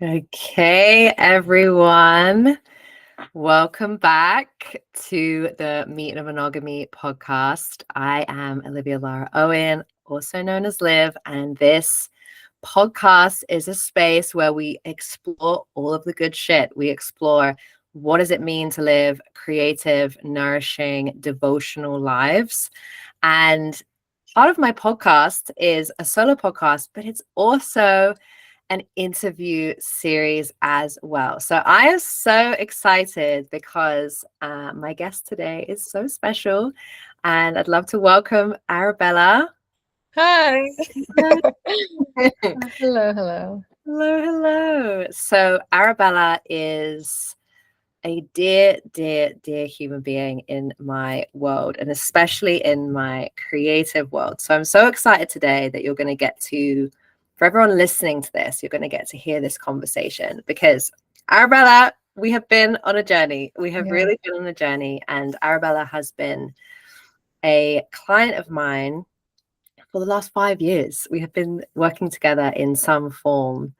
Okay, everyone. Welcome back to the Meet and Monogamy podcast. I am Olivia Lara Owen, also known as Liv, and this podcast is a space where we explore all of the good shit. We explore what does it mean to live creative, nourishing, devotional lives. And part of my podcast is a solo podcast, but it's also an interview series as well. So I am so excited because my guest today is so special, and I'd love to welcome Arabella. Hi. Hello, Hello. hello. So Arabella is a dear, dear, dear human being in my world, and especially in my creative world. So I'm so excited today that you're going to get to, for everyone listening to this, you're going to get to hear this conversation because Arabella, we have been on a journey. We have really been on a journey, and Arabella has been a client of mine for the last 5 years. We have been working together in some form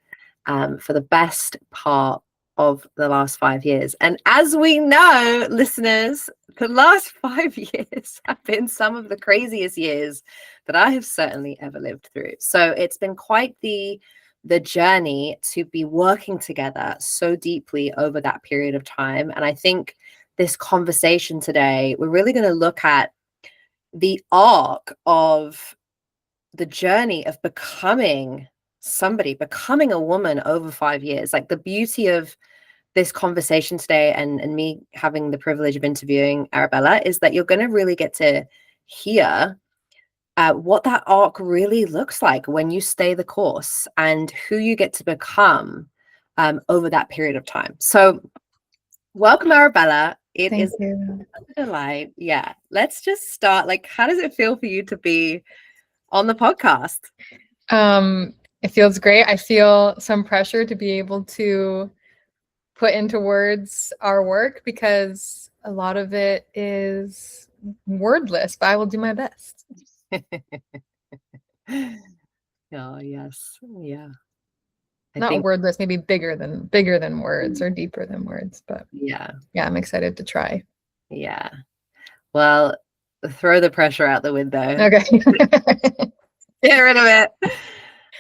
for the best part of the last 5 years. And as we know, listeners, the last 5 years have been some of the craziest years that I have certainly ever lived through. So it's been quite the journey to be working together so deeply over that period of time. And I think this conversation today, we're really going to look at the arc of the journey of becoming a woman over 5 years. Like the beauty of this conversation today and me having the privilege of interviewing Arabella is that you're going to really get to hear what that arc really looks like when you stay the course and who you get to become over that period of time. So welcome, Arabella. Thank you. A delight. Yeah. Let's just start. Like, how does it feel for you to be on the podcast? It feels great. I feel some pressure to be able to put into words our work because a lot of it is wordless, but I will do my best. Oh, yes. Yeah. Not wordless, maybe bigger than words or deeper than words, but yeah, I'm excited to try. Yeah. Well, throw the pressure out the window. Okay. Get rid of it.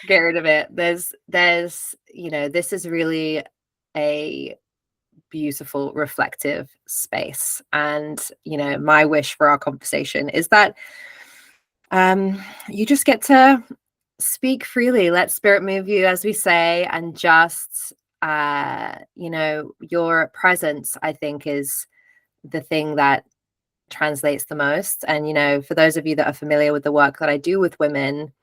Get rid of it. There's, this is really a beautiful, reflective space. And, my wish for our conversation is that you just get to speak freely, let spirit move you, as we say, and just, your presence, I think, is the thing that translates the most. And, for those of you that are familiar with the work that I do with women,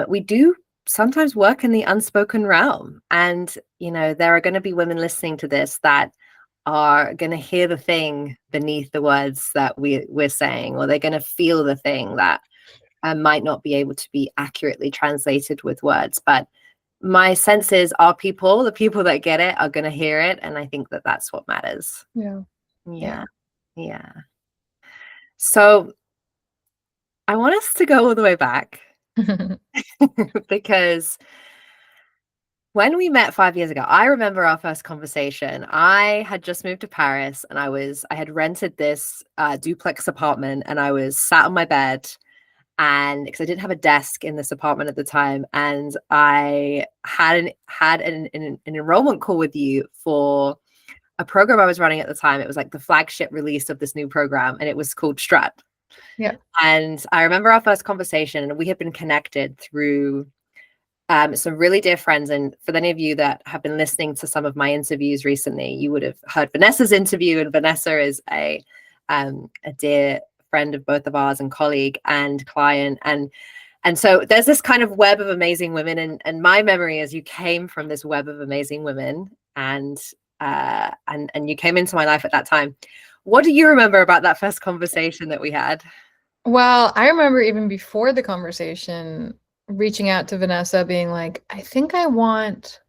we do sometimes work in the unspoken realm. And, there are going to be women listening to this that are going to hear the thing beneath the words that we're saying, or they're going to feel the thing that might not be able to be accurately translated with words. But my sense is the people that get it are going to hear it. And I think that that's what matters. Yeah. So I want us to go all the way back because when we met 5 years ago, I remember our first conversation. I had just moved to Paris and I had rented this duplex apartment, and I was sat on my bed, and because I didn't have a desk in this apartment at the time, and I had an enrollment call with you for a program I was running at the time. It was like the flagship release of this new program, and it was called Strut. Yeah. And I remember our first conversation, and we had been connected through some really dear friends. And for any of you that have been listening to some of my interviews recently, you would have heard Vanessa's interview, and Vanessa is a dear friend of both of ours and colleague and client. And so there's this kind of web of amazing women. And my memory is you came from this web of amazing women, and you came into my life at that time. What do you remember about that first conversation that we had? Well, I remember even before the conversation, reaching out to Vanessa being like, I think I want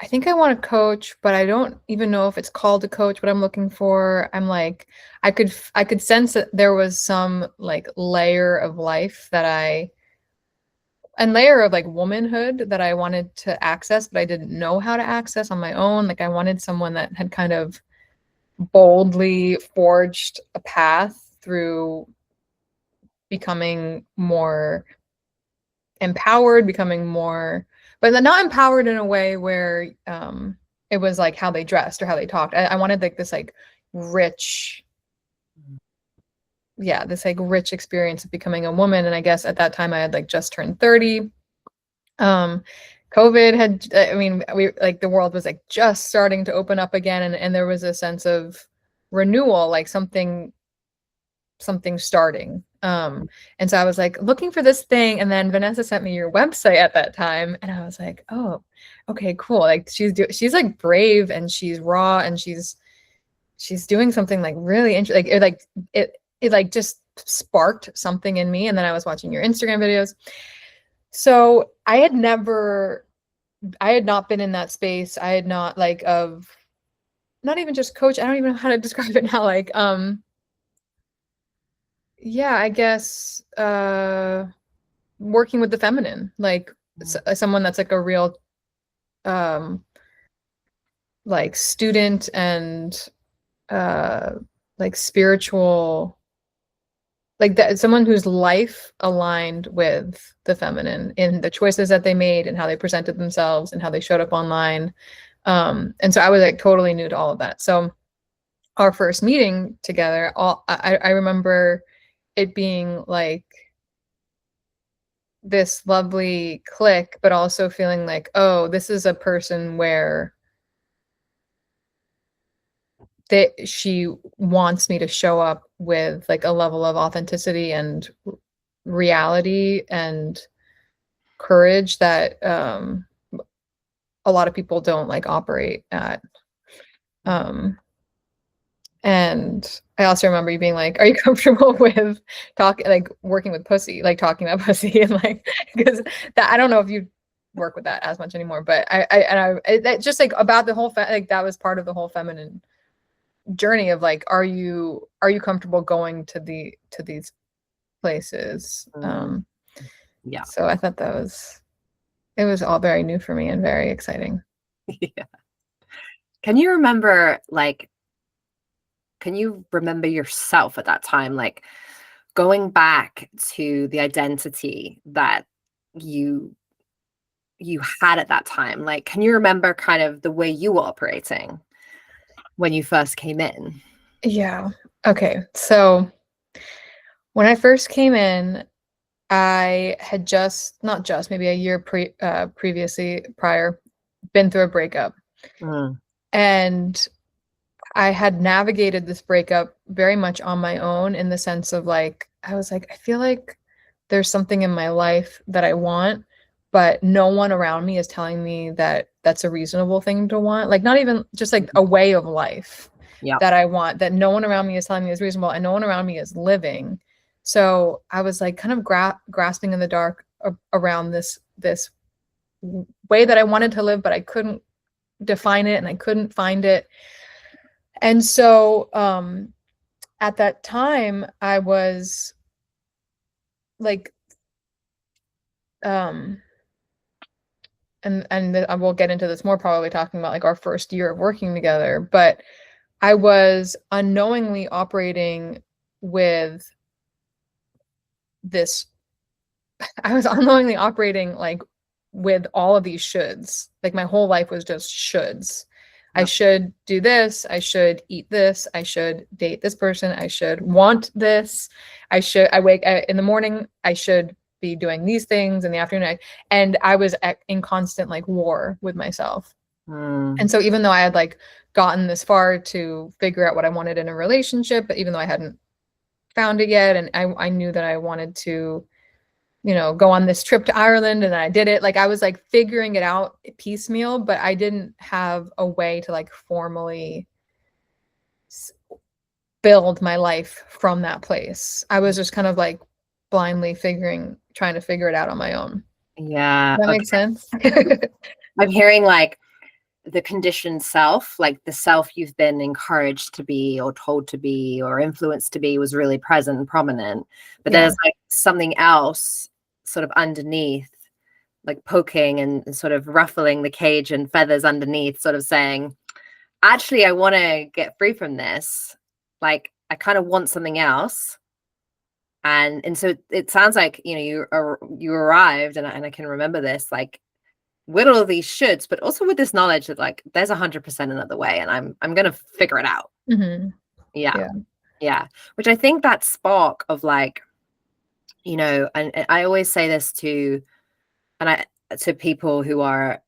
a coach, but I don't even know if it's called a coach, what I'm looking for. I'm like, I could sense that there was some like layer of life that I and layer of like womanhood that I wanted to access, but I didn't know how to access on my own. Like I wanted someone that had kind of boldly forged a path through becoming more empowered, becoming more, but not empowered in a way where it was like how they dressed or how they talked. I wanted like this like rich, yeah, this like rich experience of becoming a woman. And I guess at that time I had like just turned 30. COVID had, I mean, we like the world was like just starting to open up again, and there was a sense of renewal, like something starting. And so I was like looking for this thing, and then Vanessa sent me your website at that time, and I was like, oh, okay, cool. Like she's like brave and she's raw and she's doing something like really interesting. Like it like just sparked something in me. And then I was watching your Instagram videos. So I had not been in that space. I had not like of not even just coach. I don't even know how to describe it now. Like, yeah, I guess working with the feminine, like someone that's like a real like student and like spiritual, like that, someone whose life aligned with the feminine in the choices that they made and how they presented themselves and how they showed up online. And so I was like totally new to all of that. So our first meeting together, I remember it being like this lovely click, but also feeling like, oh, this is a person where she wants me to show up with like a level of authenticity and reality and courage that a lot of people don't like operate at. And I also remember you being like, are you comfortable with working with pussy, like talking about pussy, and like, because that, I don't know if you work with that as much anymore, but that just like about the whole like that was part of the whole feminine journey of like, are you comfortable going to these places? Yeah. So I thought it was all very new for me and very exciting. Yeah. Can you remember yourself at that time, like going back to the identity that you had at that time? Like, can you remember kind of the way you were operating when you first came in? Yeah. Okay. So when I first came in, I had maybe a year prior, been through a breakup. And I had navigated this breakup very much on my own, in the sense of like, I was like, I feel like there's something in my life that I want, but no one around me is telling me that that's a reasonable thing to want. Like, not even just like a way of life that I want, that no one around me is telling me is reasonable, and no one around me is living. So I was like kind of grasping in the dark around this way that I wanted to live, but I couldn't define it and I couldn't find it. And so at that time I was like and I will get into this more, probably talking about like our first year of working together, but I was unknowingly operating with this I was unknowingly operating like with all of these shoulds. Like my whole life was just shoulds. I should do this. I should eat this. I should date this person. I should want this. I wake in the morning. I should be doing these things in the afternoon. And I was in constant like war with myself. And so even though I had like gotten this far to figure out what I wanted in a relationship, but even though I hadn't found it yet, and I knew that I wanted to, go on this trip to Ireland, and I did it. Like I was like figuring it out piecemeal, but I didn't have a way to like formally build my life from that place. I was just kind of like blindly trying to figure it out on my own. Yeah. Does that make sense? I'm hearing like the conditioned self, like the self you've been encouraged to be or told to be or influenced to be, was really present and prominent. But there's like something else sort of underneath like poking and sort of ruffling the cage and feathers underneath, sort of saying, actually, I want to get free from this. Like, I kind of want something else. And so it sounds like, you arrived, and I can remember this, like, with all these shoulds, but also with this knowledge that, like, there's 100% another way, and I'm gonna figure it out. Mm-hmm. Yeah. Yeah. Which I think that spark of, like, and I always say this to people who are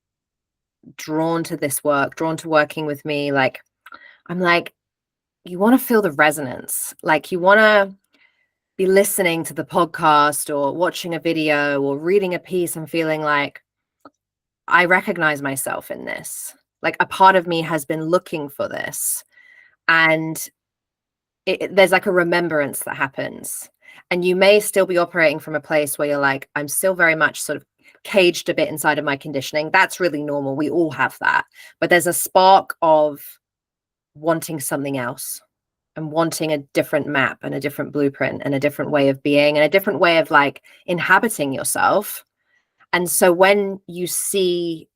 drawn to this work, drawn to working with me, like, I'm like, you want to feel the resonance, like, you want to be listening to the podcast or watching a video or reading a piece and feeling like, I recognize myself in this. Like, a part of me has been looking for this. And there's like a remembrance that happens. And you may still be operating from a place where you're like, I'm still very much sort of caged a bit inside of my conditioning. That's really normal. We all have that. But there's a spark of wanting something else, and wanting a different map and a different blueprint and a different way of being and a different way of, like, inhabiting yourself. And so when you see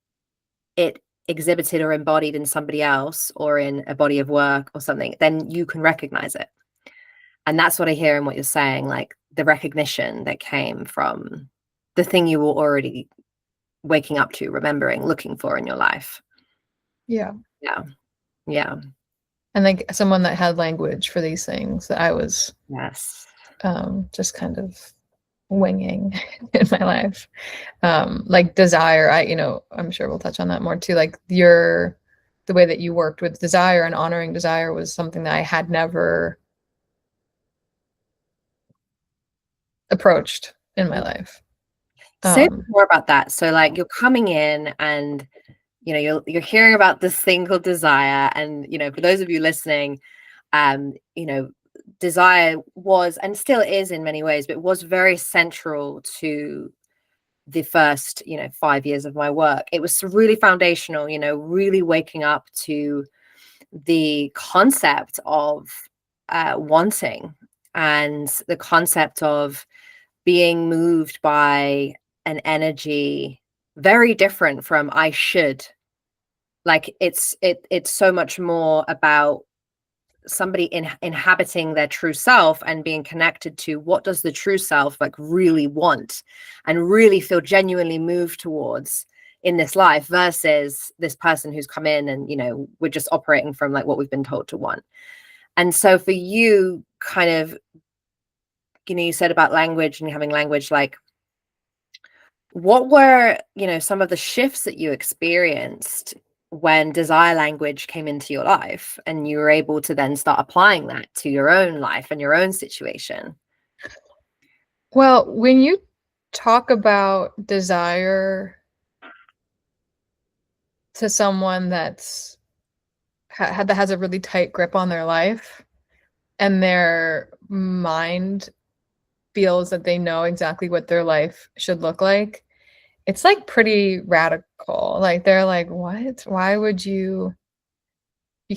it exhibited or embodied in somebody else or in a body of work or something, then you can recognize it. And that's what I hear in what you're saying, like the recognition that came from the thing you were already waking up to, remembering, looking for in your life. Yeah. Yeah. Yeah. And like someone that had language for these things that I was just kind of winging in my life. Like desire, I'm sure we'll touch on that more too. Like the way that you worked with desire and honoring desire was something that I had never approached in my life. Say more about that. So, like, you're coming in and you're hearing about this thing called desire, and for those of you listening, desire was, and still is in many ways, but was very central to the first 5 years of my work. It was really foundational, really waking up to the concept of wanting, and the concept of being moved by an energy very different from I should. Like, it's so much more about somebody inhabiting their true self and being connected to what does the true self, like, really want and really feel genuinely moved towards in this life, versus this person who's come in and we're just operating from, like, what we've been told to want. And so for you, kind of, you said about language and having language, like, what were some of the shifts that you experienced when desire language came into your life and you were able to then start applying that to your own life and your own situation? Well, when you talk about desire to someone that has a really tight grip on their life, and their mind feels that they know exactly what their life should look like, it's like pretty radical. Like, they're like, what? Why would you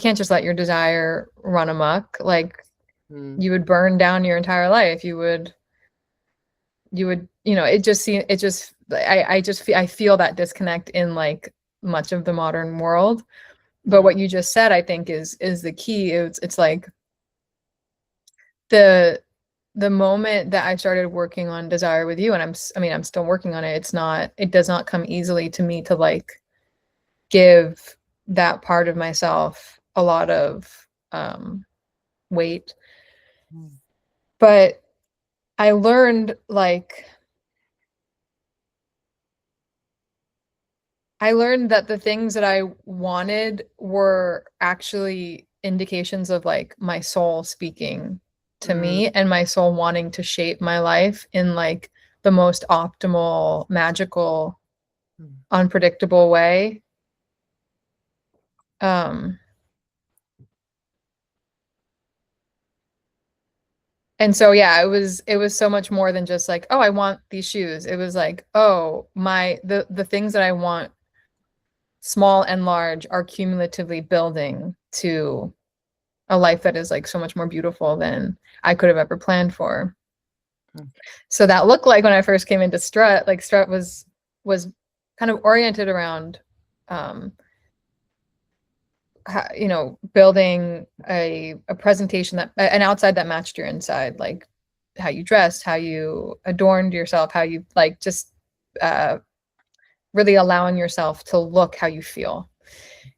can't just let your desire run amok. Like, you would burn down your entire life. You would, I feel that disconnect in, like, much of the modern world. But what you just said, I think is the key. It's like the moment that I started working on desire with you, and I'm still working on it. It does not come easily to me to, like, give that part of myself a lot of weight. But I learned, that the things that I wanted were actually indications of, like, my soul speaking to me, and my soul wanting to shape my life in, like, the most optimal, magical, unpredictable way. And so, yeah, it was so much more than just like, oh, I want these shoes. It was like, oh, the things that I want, small and large, are cumulatively building to a life that is, like, so much more beautiful than I could have ever planned for. So that looked like, when I first came into Strut, like, Strut was was kind of oriented around, building a presentation that an outside that matched your inside, like how you dressed, how you adorned yourself, how you like just uh, really allowing yourself to look how you feel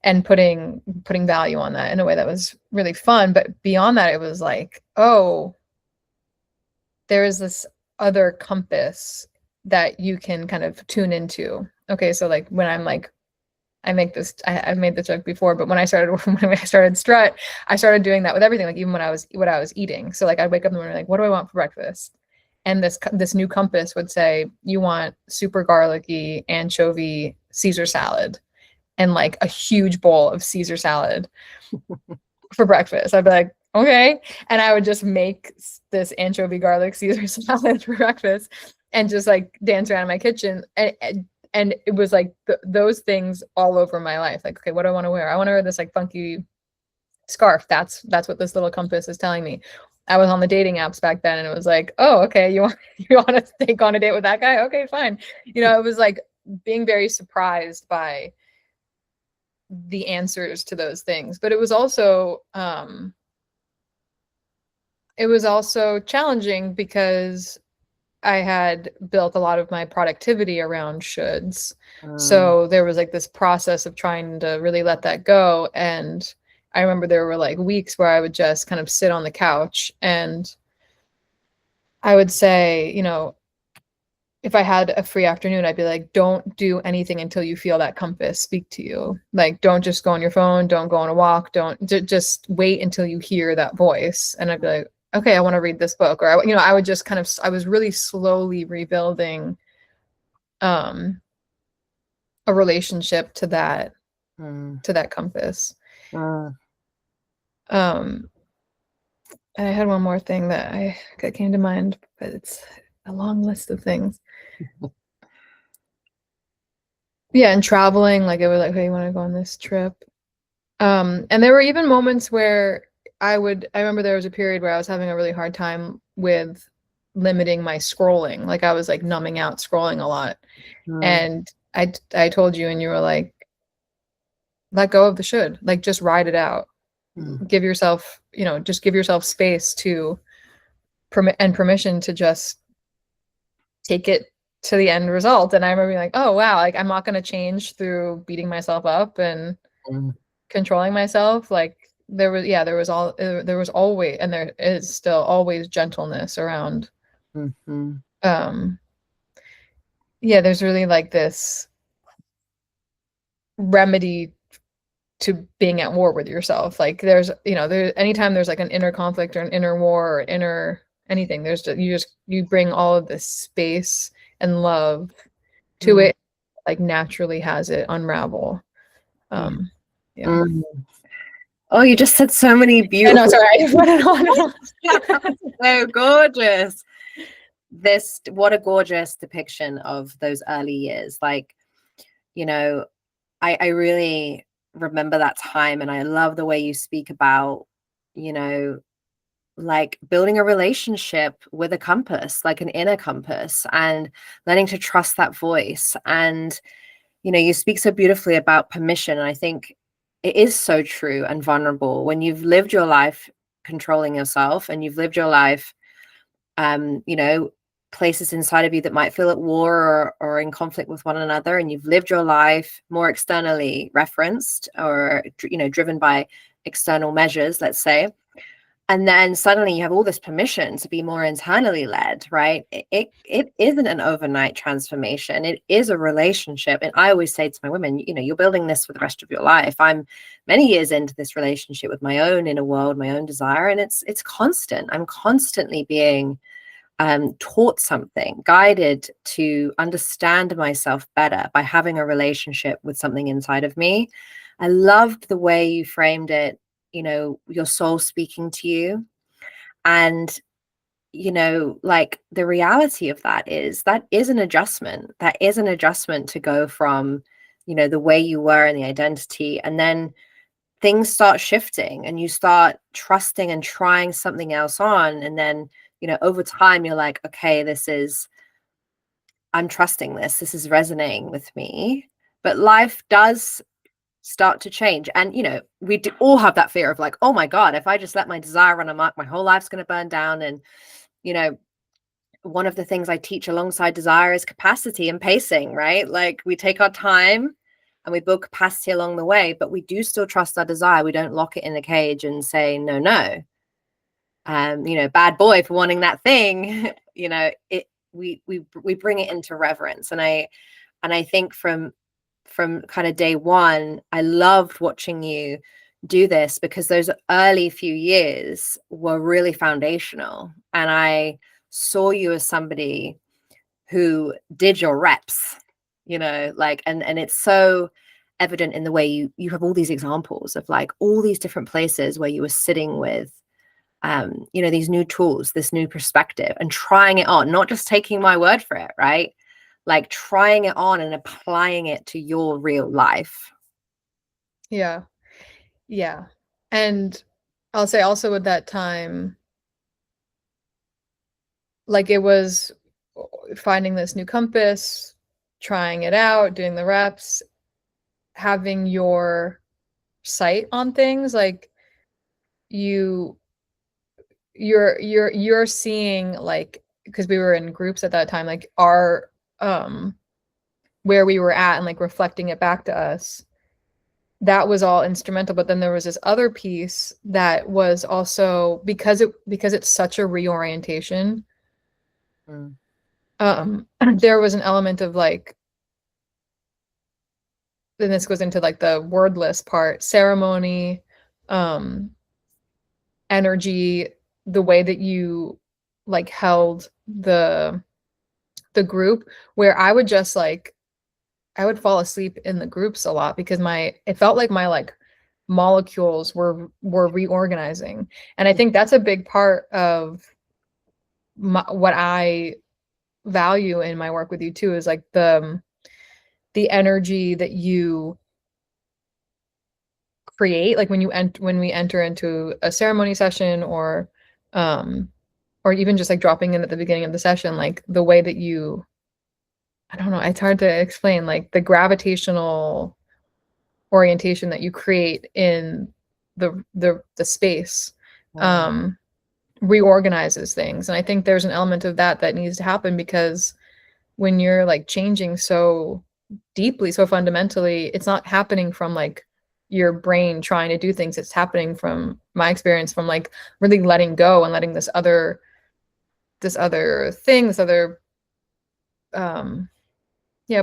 and putting value on that in a way that was really fun. But beyond that, it was like, oh, there is this other compass that you can kind of tune into. Okay, so like when I'm like, I've made this joke before, but when I started Strut, I started doing that with everything, like even when what I was eating. So like I'd wake up in the morning like, what do I want for breakfast? And this new compass would say, you want super garlicky anchovy Caesar salad and like a huge bowl of Caesar salad for breakfast. I'd be like, okay. And I would just make this anchovy garlic Caesar salad for breakfast and just like dance around in my kitchen. And it was like those things all over my life. Like, okay, what do I want to wear? I want to wear this like funky scarf. That's what this little compass is telling me. I was on the dating apps back then and it was like, oh, okay, you want to take on a date with that guy? Okay, fine. It was like being very surprised by the answers to those things. But it was also challenging because I had built a lot of my productivity around shoulds. So there was like this process of trying to really let that go. And I remember there were like weeks where I would just kind of sit on the couch and I would say, if I had a free afternoon, I'd be like, don't do anything until you feel that compass speak to you. Like, don't just go on your phone, don't go on a walk, don't just wait until you hear that voice. And I'd be like, okay, I want to read this book. Or, I would just I was really slowly rebuilding a relationship to that compass. And I had one more thing that came to mind, but it's a long list of things. Yeah, and traveling, like it was like, hey, you want to go on this trip? And there were even moments where I remember there was a period where I was having a really hard time with limiting my scrolling. Like I was like numbing out scrolling a lot. And I told you and you were like, let go of the should, like just ride it out. Give yourself, just give yourself space to permission to just take it to the end result. And I remember being like, oh wow, like I'm not going to change through beating myself up and controlling myself. Like there was always, and there is still always gentleness around. There's really like this remedy to being at war with yourself. Like there's anytime there's like an inner conflict or an inner war or inner anything, you bring all of this space and love to it, like naturally has it unravel. Oh, you just said so many beautiful. I know, sorry. So gorgeous. What a gorgeous depiction of those early years. Like, I really remember that time, and I love the way you speak about, like building a relationship with a compass, like an inner compass, and learning to trust that voice. And, you speak so beautifully about permission. And I think it is so true and vulnerable when you've lived your life controlling yourself and you've lived your life, places inside of you that might feel at war or in conflict with one another, and you've lived your life more externally referenced or driven by external measures, let's say, and then suddenly you have all this permission to be more internally led, right? It isn't an overnight transformation. It is a relationship. And I always say to my women, you're building this for the rest of your life. I'm many years into this relationship with my own inner world, my own desire, and it's constant. I'm constantly being taught something, guided to understand myself better by having a relationship with something inside of me. I loved the way you framed it, your soul speaking to you. And, like the reality of that is an adjustment. That is an adjustment to go from, the way you were and the identity. And then things start shifting and you start trusting and trying something else on. And then, over time, you're like, okay, this is I'm trusting this. This is resonating with me. But life does start to change. And, we do all have that fear of like, oh my God, if I just let my desire run amok, my whole life's going to burn down. And, one of the things I teach alongside desire is capacity and pacing, right? Like we take our time and we build capacity along the way, but we do still trust our desire. We don't lock it in a cage and say, no, no. Bad boy for wanting that thing. We bring it into reverence. And I think from kind of day one, I loved watching you do this because those early few years were really foundational. And I saw you as somebody who did your reps, like, and it's so evident in the way you have all these examples of like all these different places where you were sitting with these new tools, this new perspective, and trying it on, not just taking my word for it, right? Like trying it on and applying it to your real life. Yeah. Yeah. And I'll say also at that time, like it was finding this new compass, trying it out, doing the reps, having your sight on things, like you're seeing, like, because we were in groups at that time, like our where we were at and like reflecting it back to us. That was all instrumental, but then there was this other piece that was also because it's such a reorientation. There was an element of like, then this goes into like the wordless part, ceremony, energy, the way that you like held the group, where I would just like I would fall asleep in the groups a lot because it felt like my like molecules were reorganizing. And I think that's a big part of what I value in my work with you too, is like the energy that you create, like when we enter into a ceremony session, or even just like dropping in at the beginning of the session, like the way that I don't know, it's hard to explain, like the gravitational orientation that you create in the space reorganizes things. And I think there's an element of that needs to happen, because when you're like changing so deeply, so fundamentally, it's not happening from like your brain trying to do things. It's happening, from my experience, from like really letting go and letting this other thing, this other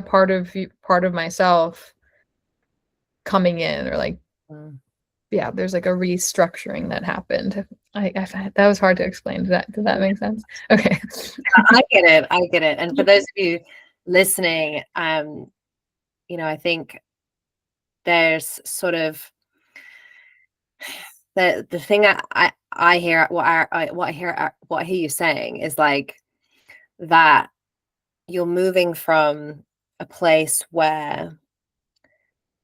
part of myself coming in, or like there's like a restructuring that happened. I find that was hard to explain. Did that make sense? Okay. I get it. And for those of you listening, I think there's sort of the thing I hear, what I hear you saying is like that you're moving from a place where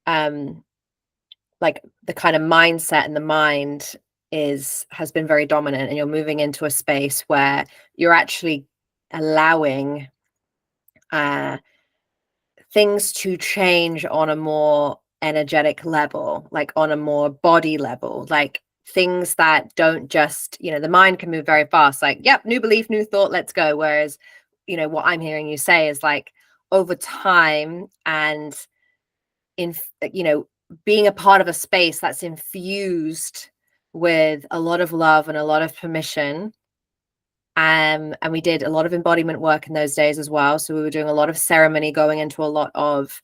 like the kind of mindset and the mind has been very dominant, and you're moving into a space where you're actually allowing things to change on a more energetic level, like on a more body level, like things that don't just, the mind can move very fast, like, yep, new belief, new thought, let's go. Whereas, what I'm hearing you say is like over time, and in, being a part of a space that's infused with a lot of love and a lot of permission. And we did a lot of embodiment work in those days as well. So we were doing a lot of ceremony, going into a lot of,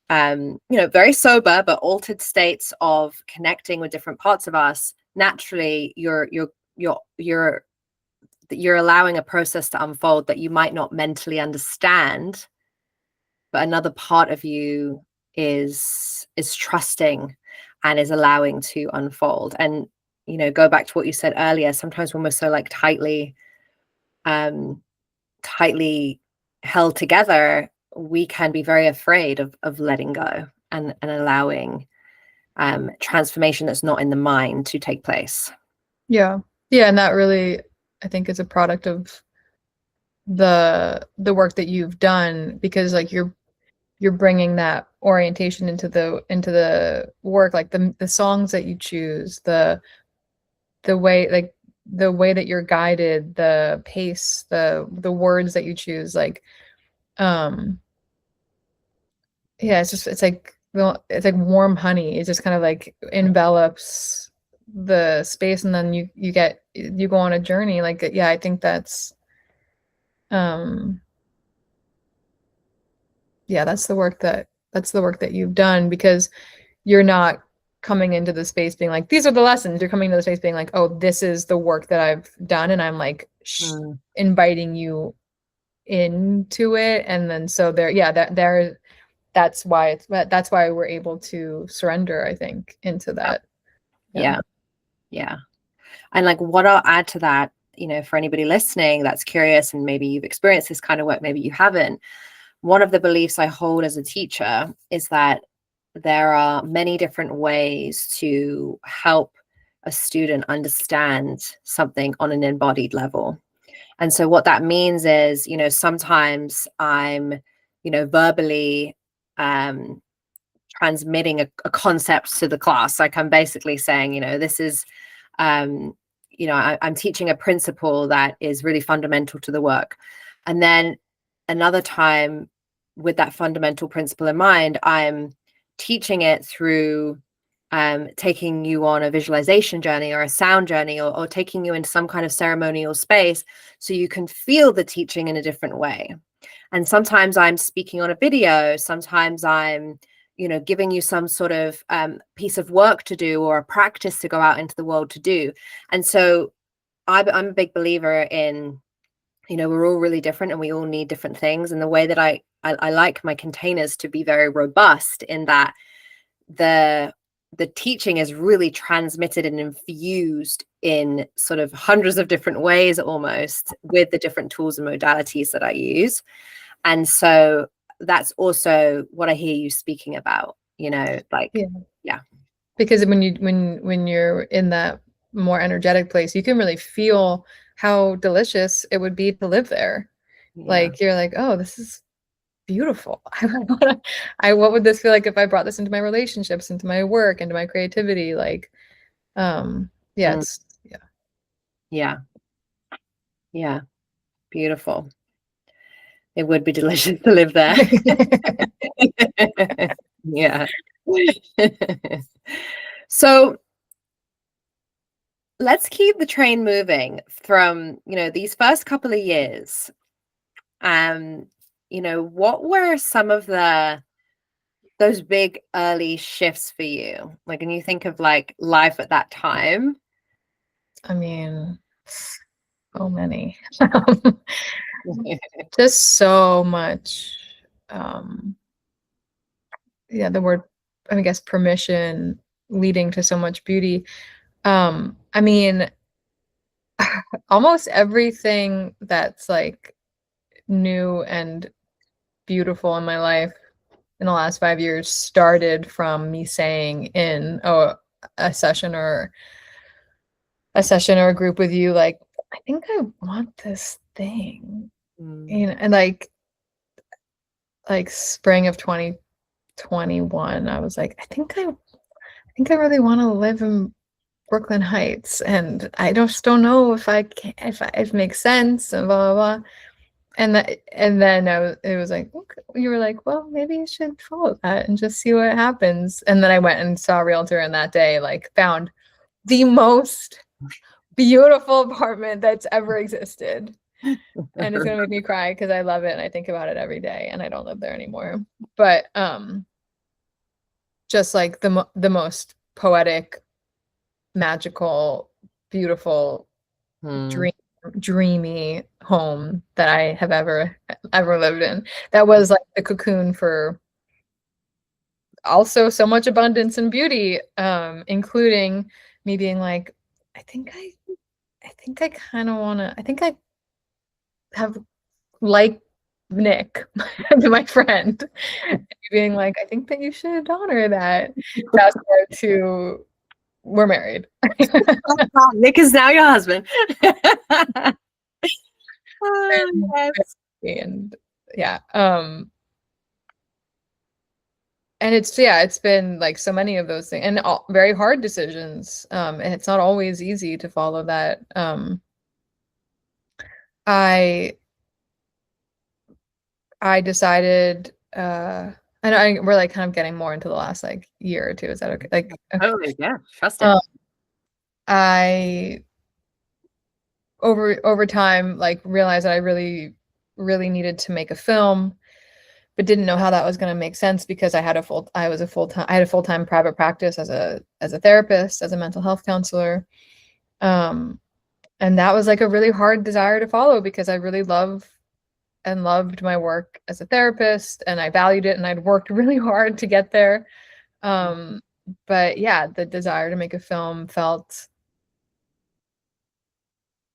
very sober but altered states of connecting with different parts of us. Naturally, you're allowing a process to unfold that you might not mentally understand, but another part of you is trusting and is allowing to unfold. And go back to what you said earlier, sometimes when we're so like tightly held together, we can be very afraid of letting go and allowing transformation that's not in the mind to take place. Yeah. And that really, I think, is a product of the work that you've done, because like you're bringing that orientation into the work, like the songs that you choose, the way, like the way that you're guided, the pace, the words that you choose, like um yeah, it's just, it's like, well, it's like warm honey. It just kind of like envelops the space, and then you go on a journey. Like, yeah, I think um yeah, that's the work that you've done, because you're not coming into the space being like, these are the lessons. You're coming into the space being like, oh, this is the work that I've done, and I'm like Mm. inviting you into it. And then so there, yeah, that's why we're able to surrender, I think, into that. Yeah. Yeah. Yeah. And like what I'll add to that, for anybody listening that's curious and maybe you've experienced this kind of work, maybe you haven't. One of the beliefs I hold as a teacher is that there are many different ways to help a student understand something on an embodied level. And so what that means is, sometimes I'm, verbally transmitting a concept to the class. Like I'm basically saying, this is, I'm teaching a principle that is really fundamental to the work. And then another time, with that fundamental principle in mind, I'm teaching it through taking you on a visualization journey or a sound journey, or taking you into some kind of ceremonial space so you can feel the teaching in a different way. And sometimes I'm speaking on a video, sometimes I'm giving you some sort of piece of work to do, or a practice to go out into the world to do. And so I'm a big believer in, we're all really different and we all need different things. And the way that I like my containers to be very robust, in that the teaching is really transmitted and infused in sort of hundreds of different ways, almost, with the different tools and modalities that I use. And so that's also what I hear you speaking about, like, yeah. Because when you're in that more energetic place, you can really feel how delicious it would be to live there. Yeah. Like you're like, oh, this is beautiful. What would this feel like if I brought this into my relationships, into my work, into my creativity? Like, yeah, Mm. it's yeah. Yeah. Yeah. Beautiful. It would be delicious to live there. Yeah. So let's keep the train moving from, these first couple of years. What were some of those big early shifts for you? Like, when you think of like life at that time. I mean, so many. Just so much. Yeah, the word, I guess, permission leading to so much beauty. I mean, almost everything that's like new and beautiful in my life in the last 5 years started from me saying in a session or a group with you, like, I think I want this thing. And like spring of 2021, I was like, I think I really want to live in Brooklyn Heights, and I just don't know if I can, if it makes sense, and blah blah blah. And then it was like, okay. You were like, well, maybe you should follow that and just see what happens. And then I went and saw a realtor, and that day, like, found the most beautiful apartment that's ever existed. And it's gonna make me cry because I love it and I think about it every day, and I don't live there anymore. But just like the most poetic, magical, beautiful, dreamy home that I have ever lived in. That was like the cocoon for also so much abundance and beauty, including me being like, I think I kind of want to, I think I have, like, Nick, my friend, being like, I think that you should honor that. Fast forward to, we're married. Nick is now your husband. Oh, yes. And yeah, and it's been like so many of those things and very hard decisions. And it's not always easy to follow that. I I decided, and we're like kind of getting more into the last like year or two. Is that okay? Like, okay. Totally, yeah, trust it. Um, I over time like realized that I really needed to make a film, but didn't know how that was going to make sense because I had a full-time private practice as a therapist, as a mental health counselor. Um, and that was like a really hard desire to follow because I really loved my work as a therapist and I valued it and I'd worked really hard to get there. But yeah, the desire to make a film felt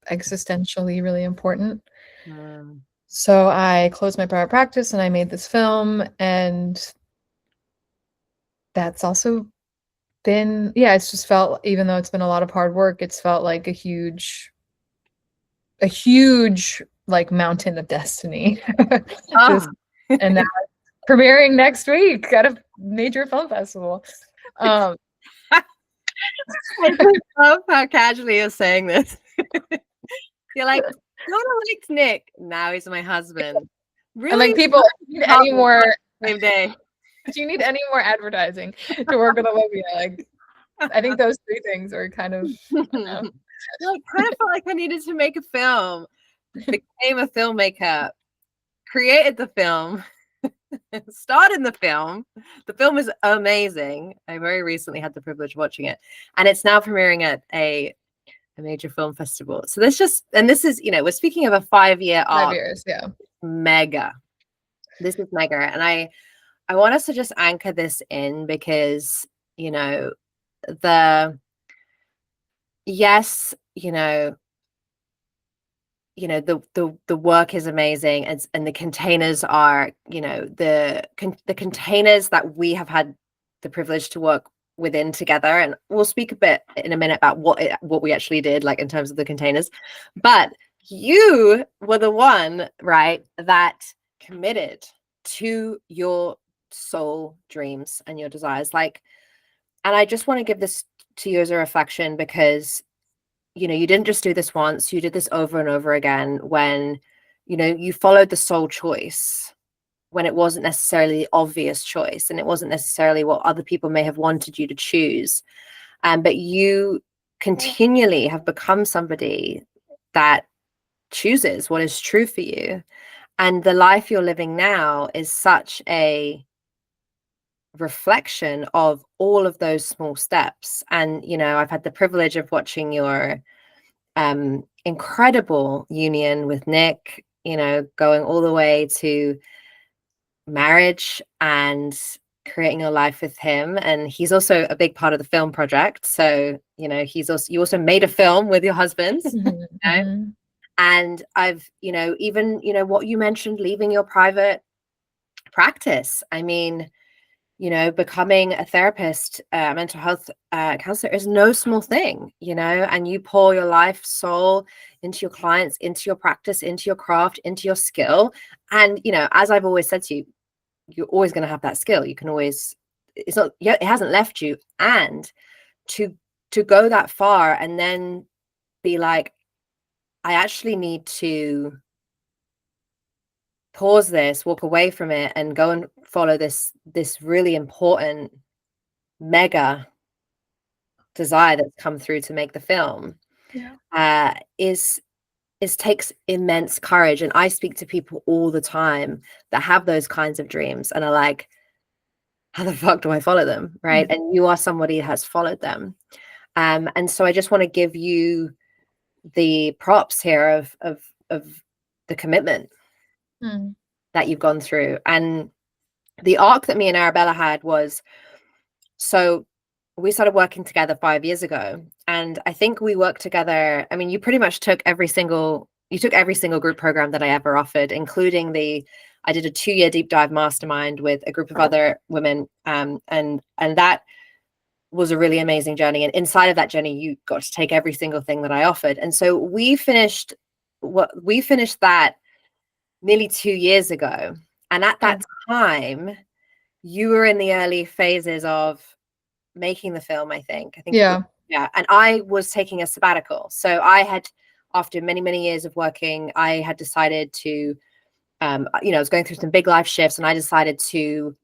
existentially really important. Mm. So I closed my private practice and I made this film, and that's also been, yeah, it's just felt, even though it's been a lot of hard work, it's felt like a huge like mountain of destiny. Just, Oh. and now it's premiering next week at a major film festival. Um, I just love how casually you're saying this. You're like, kind of liked Nick. Now he's my husband. and like Really? people, if you need any more, Same day. if you need any more advertising to work with Olivia, like I think those three things are kind of, Like, kind of felt like I needed to make a film. Became a filmmaker. Created the film. Starred in the film. The film is amazing. I very recently had the privilege of watching it, and it's now premiering at a major film festival. So this is, we're speaking of a 5-year 5 arc. years, yeah. Mega. This is mega, and I want us to just anchor this in because the yes, the work is amazing, and the containers are, the containers that we have had the privilege to work within together, and we'll speak a bit in a minute about what we actually did, like in terms of the containers. But you were the one, right, that committed to your soul dreams and your desires, like, and I just want to give this to you as a reflection because you didn't just do this once, you did this over and over again when, you followed the soul choice when it wasn't necessarily the obvious choice and it wasn't necessarily what other people may have wanted you to choose. But you continually have become somebody that chooses what is true for you. And the life you're living now is such a reflection of all of those small steps. And, I've had the privilege of watching your incredible union with Nick, going all the way to marriage and creating a life with him. And he's also a big part of the film project. So, you also made a film with your husband. And I've, even, what you mentioned, leaving your private practice. I mean, becoming a therapist, mental health counselor is no small thing, and you pour your life, soul into your clients, into your practice, into your craft, into your skill. And, as I've always said to you, you're always going to have that skill. You can always, it's not, it hasn't left you. And to go that far and then be like, I actually need to pause this, walk away from it, and go and follow this really important mega desire that's come through to make the film. Is takes immense courage. And I speak to people all the time that have those kinds of dreams and are like, how the fuck do I follow them, right? And you are somebody that has followed them. And so I just want to give you the props here of the commitment that you've gone through. And the arc that me and Arabella had was, so we started working together 5 years ago. And I think we worked together. I mean, you pretty much took every single group program that I ever offered, including I did a 2-year deep dive mastermind with a group of other women. And that was a really amazing journey. And inside of that journey, you got to take every single thing that I offered. And so we finished what we finished that nearly 2 years ago. And at that time, you were in the early phases of making the film, I think. Yeah. Yeah. And I was taking a sabbatical. So I had, after many, many years of working, I had decided to, I was going through some big life shifts, and I decided to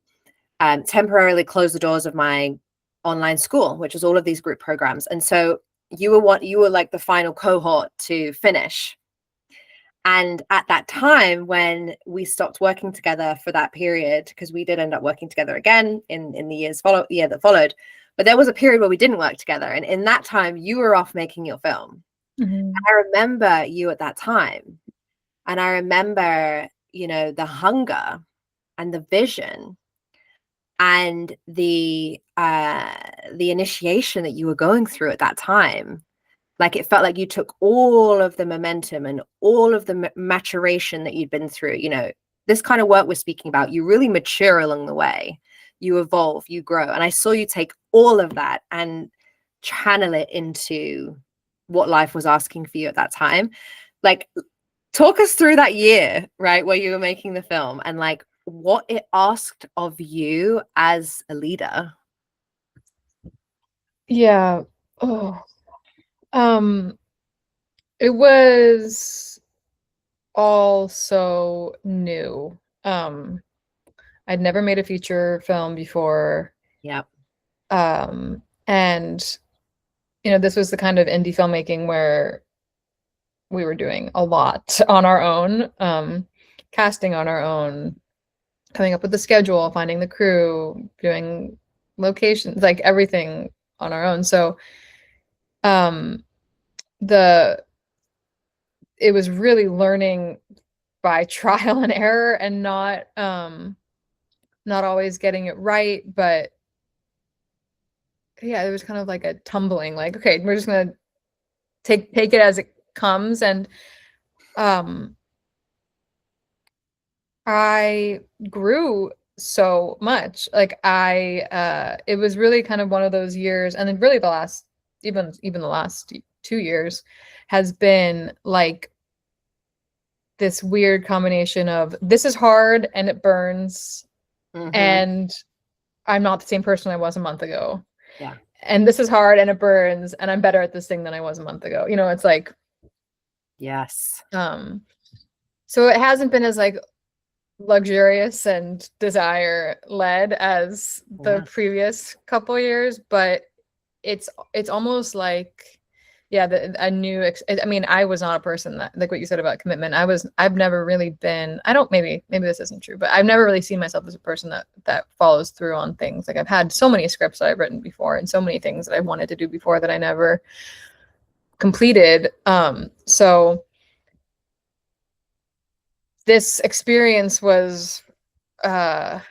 temporarily close the doors of my online school, which was all of these group programs. And so you were like the final cohort to finish. And at that time, when we stopped working together for that period, because we did end up working together again in the year that followed, but there was a period where we didn't work together. And in that time, you were off making your film. Mm-hmm. I remember you at that time. And I remember, the hunger and the vision and the initiation that you were going through at that time. Like, it felt like you took all of the momentum and all of the maturation that you'd been through. This kind of work we're speaking about, you really mature along the way. You evolve, you grow. And I saw you take all of that and channel it into what life was asking for you at that time. Like, talk us through that year, right, where you were making the film, and like what it asked of you as a leader. Yeah. Oh. It was all so new. I'd never made a feature film before. Yep. And this was the kind of indie filmmaking where we were doing a lot on our own, casting on our own, coming up with the schedule, finding the crew, doing locations, like everything on our own. So, it was really learning by trial and error, and not always getting it right, but yeah, it was kind of like a tumbling, like, okay, we're just gonna take it as it comes. And I grew so much. Like, it was really kind of one of those years, and then really the last, even the last 2 years has been like this weird combination of, this is hard and it burns, and I'm not the same person I was a month ago. Yeah. And this is hard and it burns, and I'm better at this thing than I was a month ago. It's like, yes. So it hasn't been as like luxurious and desire led as the previous couple years, but it's almost like, yeah, a new I mean, I was not a person that, like what you said about commitment, I've never really been, I don't, maybe this isn't true, but I've never really seen myself as a person that follows through on things. Like, I've had so many scripts that I've written before, and so many things that I wanted to do before that I never completed. So this experience was, I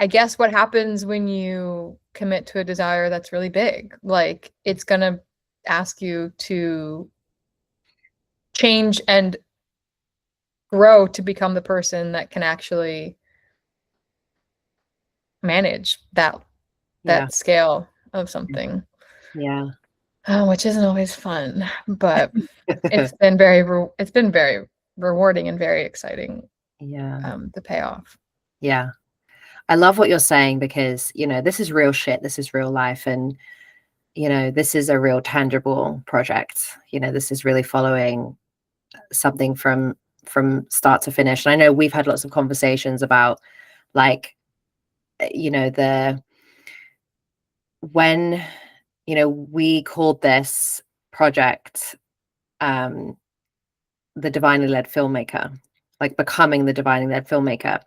guess, what happens when you commit to a desire that's really big. Like, it's gonna ask you to change and grow to become the person that can actually manage that scale of something. Yeah. Which isn't always fun, but it's been very rewarding and very exciting. The payoff. Yeah. I love what you're saying, because, this is real shit. This is real life. And, this is a real tangible project. This is really following something from start to finish. And I know we've had lots of conversations about, like, when, we called this project, the divinely led filmmaker, like becoming the divinely led filmmaker.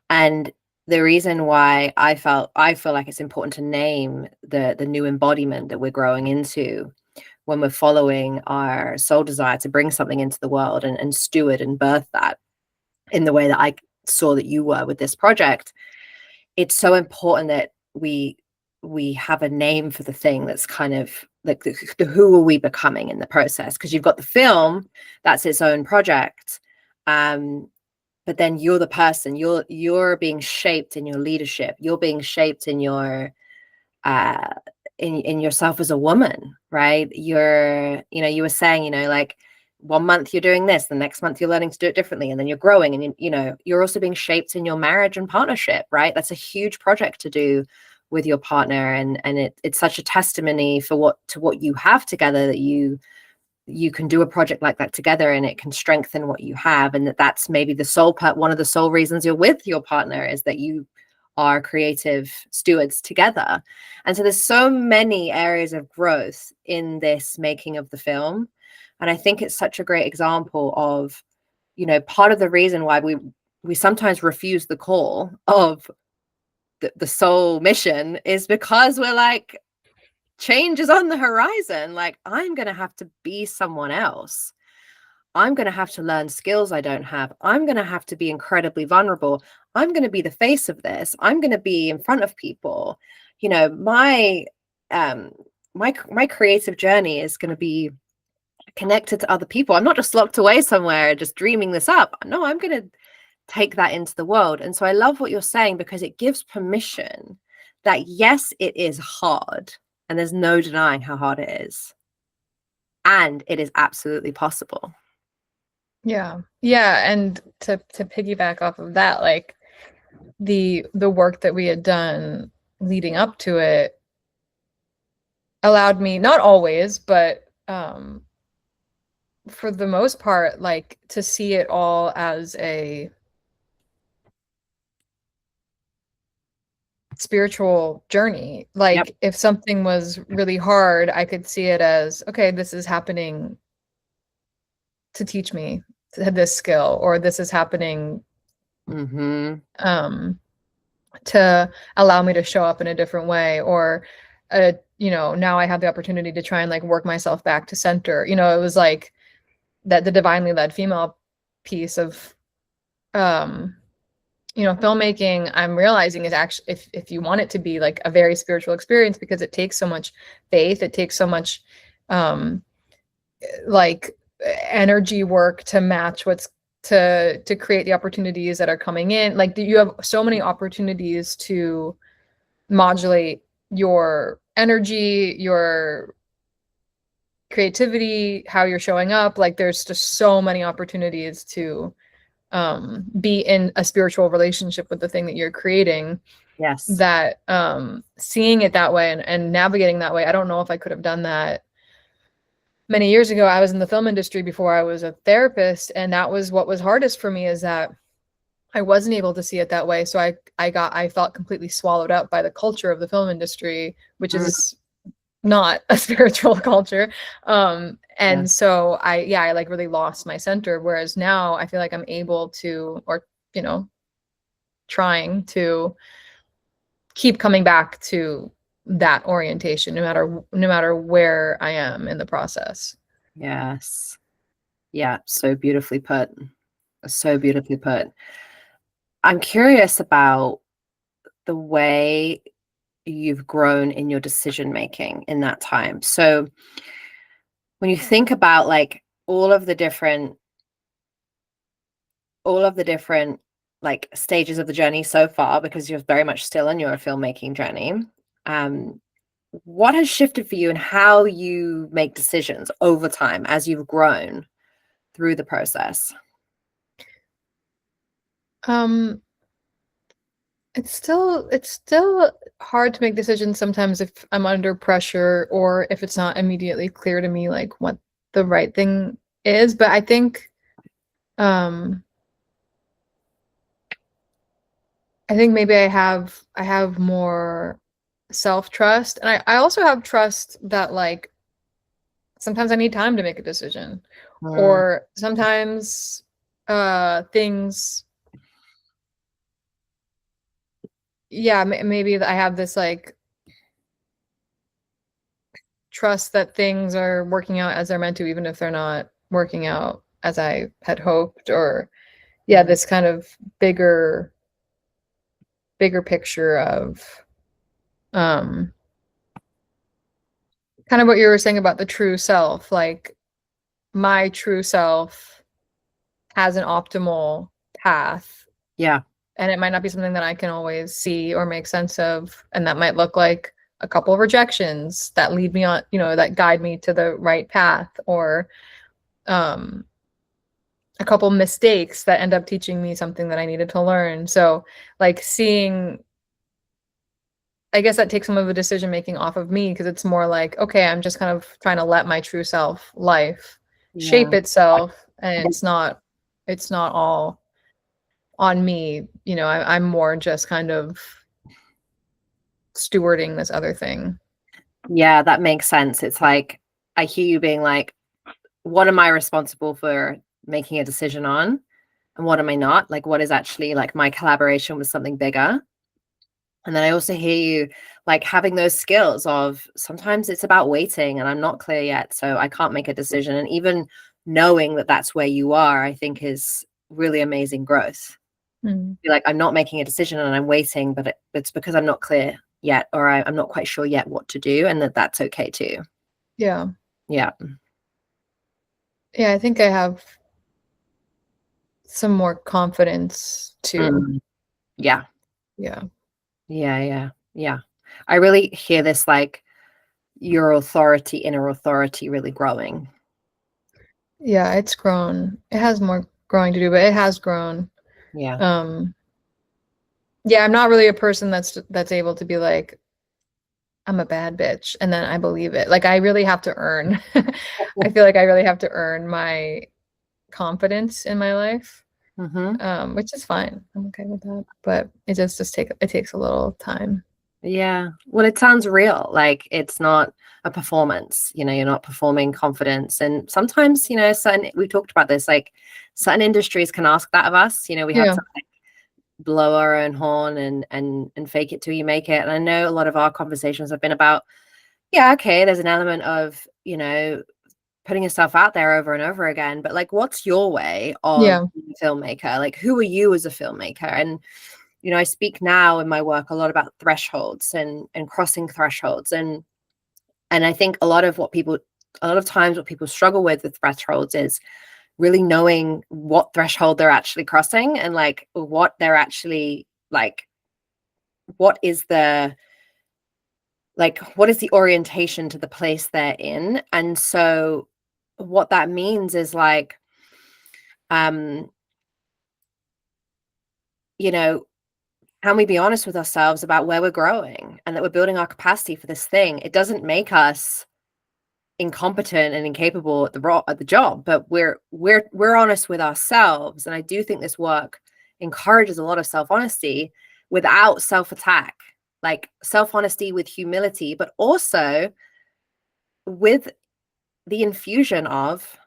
And the reason why I feel like it's important to name the new embodiment that we're growing into when we're following our soul desire to bring something into the world and steward and birth that in the way that I saw that you were with this project. It's so important that we have a name for the thing that's kind of like the who are we becoming in the process, because you've got the film, that's its own project, but then you're the person, you're being shaped in your leadership, you're being shaped in your in yourself as a woman, right? You were saying, like, one month you're doing this, the next month you're learning to do it differently, and then you're growing, and you know, you're also being shaped in your marriage and partnership, right? That's a huge project to do with your partner, and it's such a testimony for what you have together, that you can do a project like that together, and it can strengthen what you have, and that's maybe the sole part, one of the sole reasons you're with your partner, is that you are creative stewards together. And so there's so many areas of growth in this making of the film, and I think it's such a great example of, you know, part of the reason why we sometimes refuse the call of the soul mission is because we're like, change is on the horizon. Like, I'm going to have to be someone else. I'm going to have to learn skills I don't have. I'm going to have to be incredibly vulnerable. I'm going to be the face of this. I'm going to be in front of people. You know, my creative journey is going to be connected to other people. I'm not just locked away somewhere just dreaming this up. No, I'm going to take that into the world. And so I love what you're saying, because it gives permission that, yes, it is hard, and there's no denying how hard it is, and it is absolutely possible. Yeah. Yeah. And to piggyback off of that, like the work that we had done leading up to it allowed me, not always, but for the most part, like to see it all as a spiritual journey. Like Yep. if something was really hard, I could see it as, okay, this is happening to teach me this skill, or this is happening to allow me to show up in a different way, or you know, now I have the opportunity to try and like work myself back to center. You know, it was like that the divinely led female piece of you know, filmmaking, I'm realizing, is actually, if you want it to be like a very spiritual experience, because it takes so much faith, it takes so much like energy work to match what's to create the opportunities that are coming in. Like you have so many opportunities to modulate your energy, your creativity, how you're showing up. Like there's just so many opportunities to be in a spiritual relationship with the thing that you're creating. Yes. That seeing it that way and navigating that way, I don't know if I could have done that many years ago. I was in the film industry before I was a therapist, and that was what was hardest for me, is that I wasn't able to see it that way. So I felt completely swallowed up by the culture of the film industry, which is not a spiritual culture. And so I like really lost my center. Whereas now I feel like I'm able to, or, you know, trying to keep coming back to that orientation, no matter where I am in the process. Yes. Yeah. So beautifully put. So beautifully put. I'm curious about the way you've grown in your decision making in that time. So when you think about like all of the different like stages of the journey so far, because you're very much still in your filmmaking journey, what has shifted for you, and how you make decisions over time as you've grown through the process? It's still hard to make decisions sometimes if I'm under pressure, or if it's not immediately clear to me like what the right thing is. But I think maybe I have more self-trust, and I also have trust that like sometimes I need time to make a decision, or sometimes things, yeah, maybe I have this like trust that things are working out as they're meant to, even if they're not working out as I had hoped, or this kind of bigger picture of kind of what you were saying about the true self. Like my true self has an optimal path. Yeah. And it might not be something that I can always see or make sense of. And that might look like a couple of rejections that lead me on, you know, that guide me to the right path, or a couple mistakes that end up teaching me something that I needed to learn. So like seeing, I guess that takes some of the decision making off of me because it's more like, okay, I'm just kind of trying to let my true self life shape Yeah. itself, and it's not all on me. I'm more just kind of stewarding this other thing. Yeah, that makes sense. It's like I hear you being like, what am I responsible for making a decision on? And what am I not? Like, what is actually like my collaboration with something bigger? And then I also hear you like having those skills of sometimes it's about waiting and I'm not clear yet, so I can't make a decision. And even knowing that that's where you are, I think is really amazing growth. Mm. Be like, I'm not making a decision and I'm waiting, but it's because I'm not clear yet, or I'm not quite sure yet what to do, and that's okay too. Yeah. Yeah. Yeah, I think I have some more confidence too. Mm. Yeah. Yeah. Yeah. I really hear this like your authority, inner authority really growing. Yeah, it's grown. It has more growing to do, but it has grown. Yeah. Um, yeah, I'm not really a person that's able to be like, I'm a bad bitch, and then I believe it. Like I really have to earn. I feel like I really have to earn my confidence in my life, Mm-hmm. which is fine. I'm okay with that. But it takes a little time. Yeah. Well, it sounds real. Like it's not a performance, you're not performing confidence. And sometimes, we talked about this, like certain industries can ask that of us. We have Yeah. to like blow our own horn and fake it till you make it. And I know a lot of our conversations have been about, yeah, okay, there's an element of, putting yourself out there over and over again, but like what's your way of Yeah. being a filmmaker? Like who are you as a filmmaker? And I speak now in my work a lot about thresholds and crossing thresholds, and I think a lot of times what people struggle with thresholds is really knowing what threshold they're actually crossing, and like what they're actually like what is the orientation to the place they're in. And so what that means is like um you know can we be honest with ourselves about where we're growing and that we're building our capacity for this thing? It doesn't make us incompetent and incapable at the job, but we're honest with ourselves. And I do think this work encourages a lot of self-honesty without self-attack, like self-honesty with humility, but also with the infusion of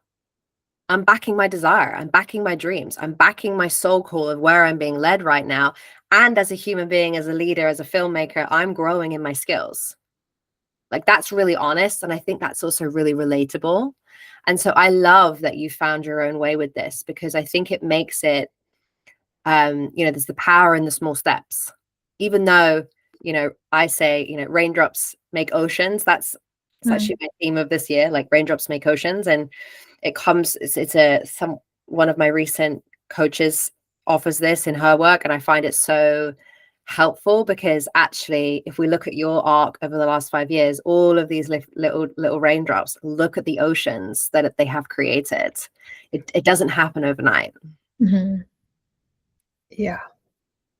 I'm backing my desire, I'm backing my dreams, I'm backing my soul call of where I'm being led right now. And as a human being, as a leader, as a filmmaker, I'm growing in my skills. Like that's really honest. And I think that's also really relatable. And so I love that you found your own way with this, because I think it makes it, there's the power in the small steps. Even though, I say, raindrops make oceans. It's actually my theme of this year, like raindrops make oceans. And one of my recent coaches offers this in her work. And I find it so helpful because actually, if we look at your arc over the last 5 years, all of these little raindrops, look at the oceans that they have created. It doesn't happen overnight. Mm-hmm. Yeah.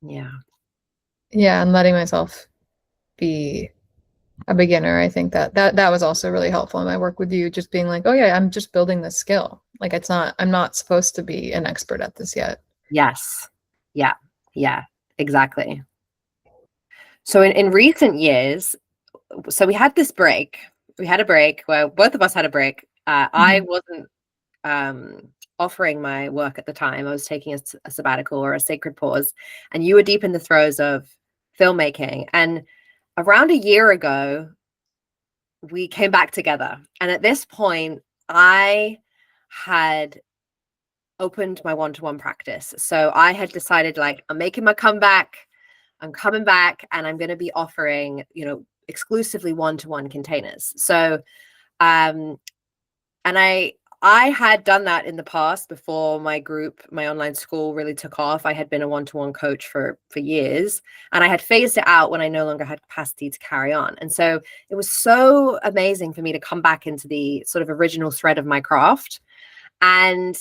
Yeah. Yeah, and letting myself be a beginner. I think that was also really helpful in my work with you, just being like, oh yeah, I'm just building this skill. Like I'm not supposed to be an expert at this yet. Yes. Yeah, exactly. So in recent years, so we had this break. We had a break where both of us had a break. I wasn't offering my work at the time. I was taking a sabbatical or a sacred pause, and you were deep in the throes of filmmaking. And around a year ago, we came back together. And at this point, I had opened my one-to-one practice. So I had decided, like, I'm making my comeback. I'm coming back, and I'm going to be offering, exclusively one-to-one containers. So, and I had done that in the past before my online school really took off. I had been a one-to-one coach for years, and I had phased it out when I no longer had capacity to carry on. And so it was so amazing for me to come back into the sort of original thread of my craft. And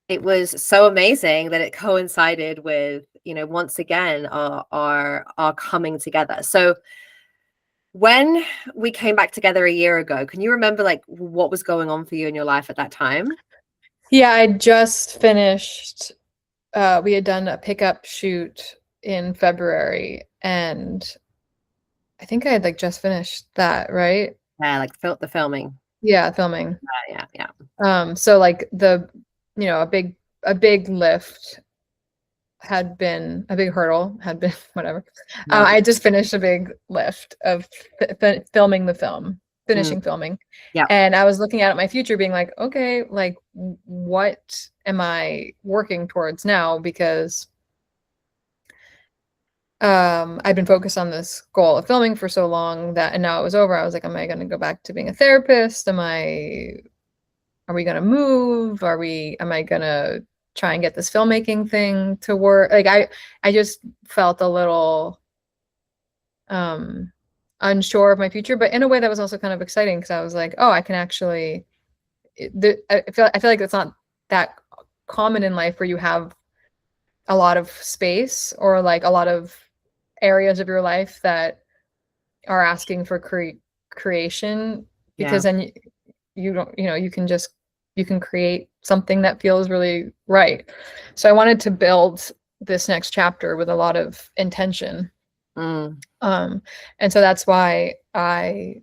it was so amazing that it coincided with, once again, our coming together. So when we came back together a year ago, can you remember like what was going on for you in your life at that time? Yeah, I just finished. We had done a pickup shoot in February, and I think I had like just finished that, right? Yeah, like the filming. Yeah, filming. Yeah. So like a big lift had been a big hurdle, had been whatever. Yeah. I just finished a big lift of filming the film, Mm, finishing filming. yeah. And I was looking at my future being like, okay, like what am I working towards now? Because I've been focused on this goal of filming for so long that, and now it was over. I was like, am I going to go back to being a therapist? Are we going to move? Am I going to try and get this filmmaking thing to work? Like, I just felt a little, unsure of my future, but in a way that was also kind of exciting because I was like, oh, I can actually, I feel like it's not that common in life where you have a lot of space or like a lot of areas of your life that are asking for creation, Yeah. because then you don't, you can create something that feels really right. So I wanted to build this next chapter with a lot of intention. Mm, And so that's why I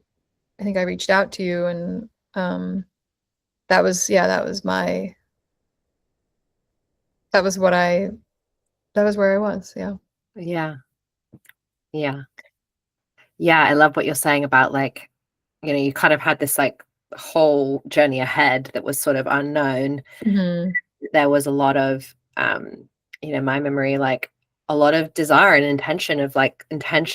think I reached out to you, and that was my that was what I that was where I was. Yeah. yeah. Yeah. Yeah. I love what you're saying about like, you kind of had this like whole journey ahead that was sort of unknown. Hmm. There was a lot of my memory, like a lot of desire and intention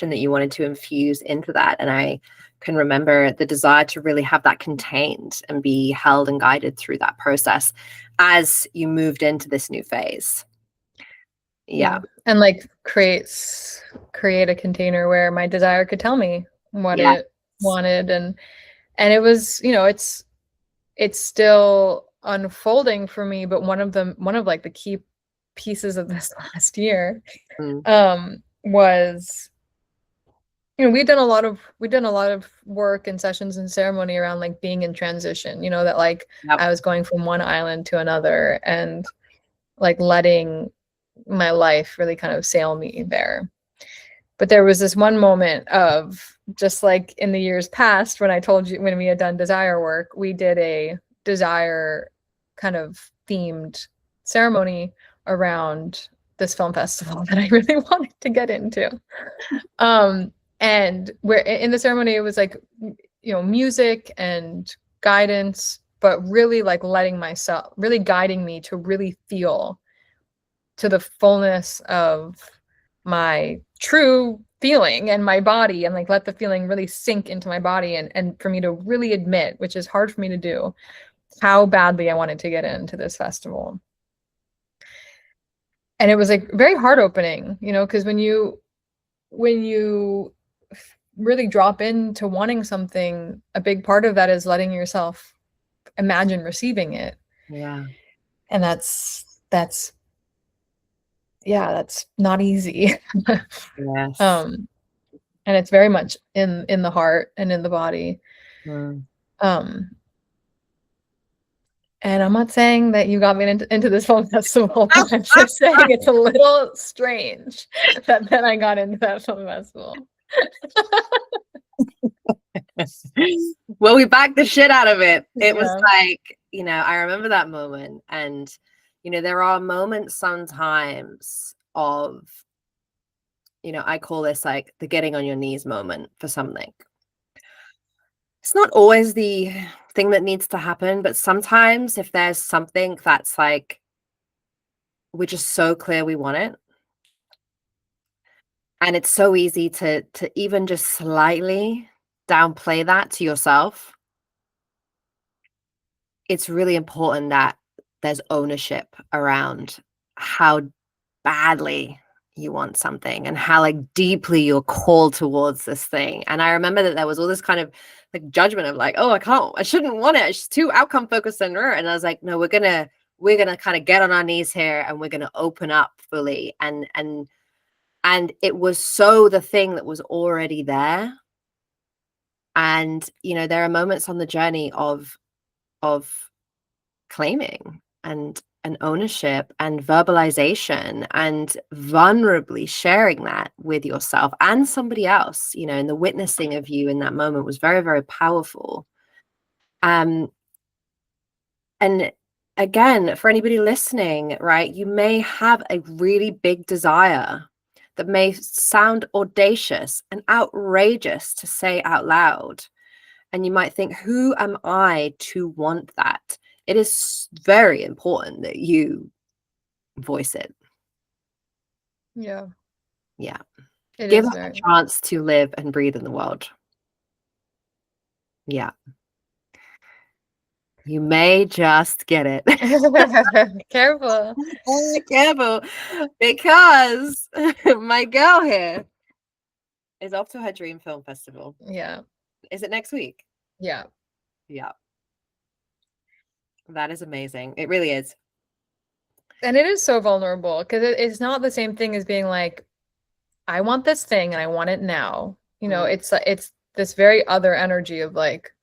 that you wanted to infuse into that. And I can remember the desire to really have that contained and be held and guided through that process as you moved into this new phase. Yeah. Yeah. And like create a container where my desire could tell me what Yeah. it wanted, and it was, it's still unfolding for me, but one of like the key pieces of this last year Mm, was, we've done a lot of work and sessions and ceremony around like being in transition, that like yep. I was going from one island to another and like letting my life really kind of sail me there. But there was this one moment of, just like in the years past when I told you, when we had done desire work, we did a desire kind of themed ceremony around this film festival that I really wanted to get into. Um, and where in the ceremony it was like, music and guidance, but really like really guiding me to really feel to the fullness of my true feeling and my body, and like let the feeling really sink into my body, and for me to really admit, which is hard for me to do, how badly I wanted to get into this festival. And it was like very heart opening, because when you really drop into wanting something, a big part of that is letting yourself imagine receiving it. Yeah. And that's yeah, that's not easy. Yes. um and it's very much in the heart and in the body. Mm. um and I'm not saying that you got me into this film festival, but I'm just saying it's a little strange that then I got into that film festival. Well, we backed the shit out of it. It was Yeah. like, I remember that moment. And, there are moments sometimes of, I call this like the getting on your knees moment for something. It's not always the thing that needs to happen, but sometimes if there's something that's like, we're just so clear we want it. And it's so easy to even just slightly downplay that to yourself. It's really important that there's ownership around how badly you want something and how like deeply you're called towards this thing. And I remember that there was all this kind of like judgment of like, oh, I shouldn't want it. It's too outcome focused. And I was like, no, we're gonna kind of get on our knees here and we're gonna open up fully. And it was so the thing that was already there. And there are moments on the journey of claiming and ownership and verbalization and vulnerably sharing that with yourself and somebody else, and the witnessing of you in that moment was very, very powerful. And again, for anybody listening, right, you may have a really big desire that may sound audacious and outrageous to say out loud. And you might think, who am I to want that? It is very important that you voice it. Yeah. Yeah. It Give is us very a chance to live and breathe in the world. Yeah. You may just get it. careful. Careful, because my girl here is off to her dream film festival. Yeah. Is it next week? Yeah. Yeah. That is amazing. It really is. And it is so vulnerable because it's not the same thing as being like, I want this thing and I want it now. It's this very other energy of like,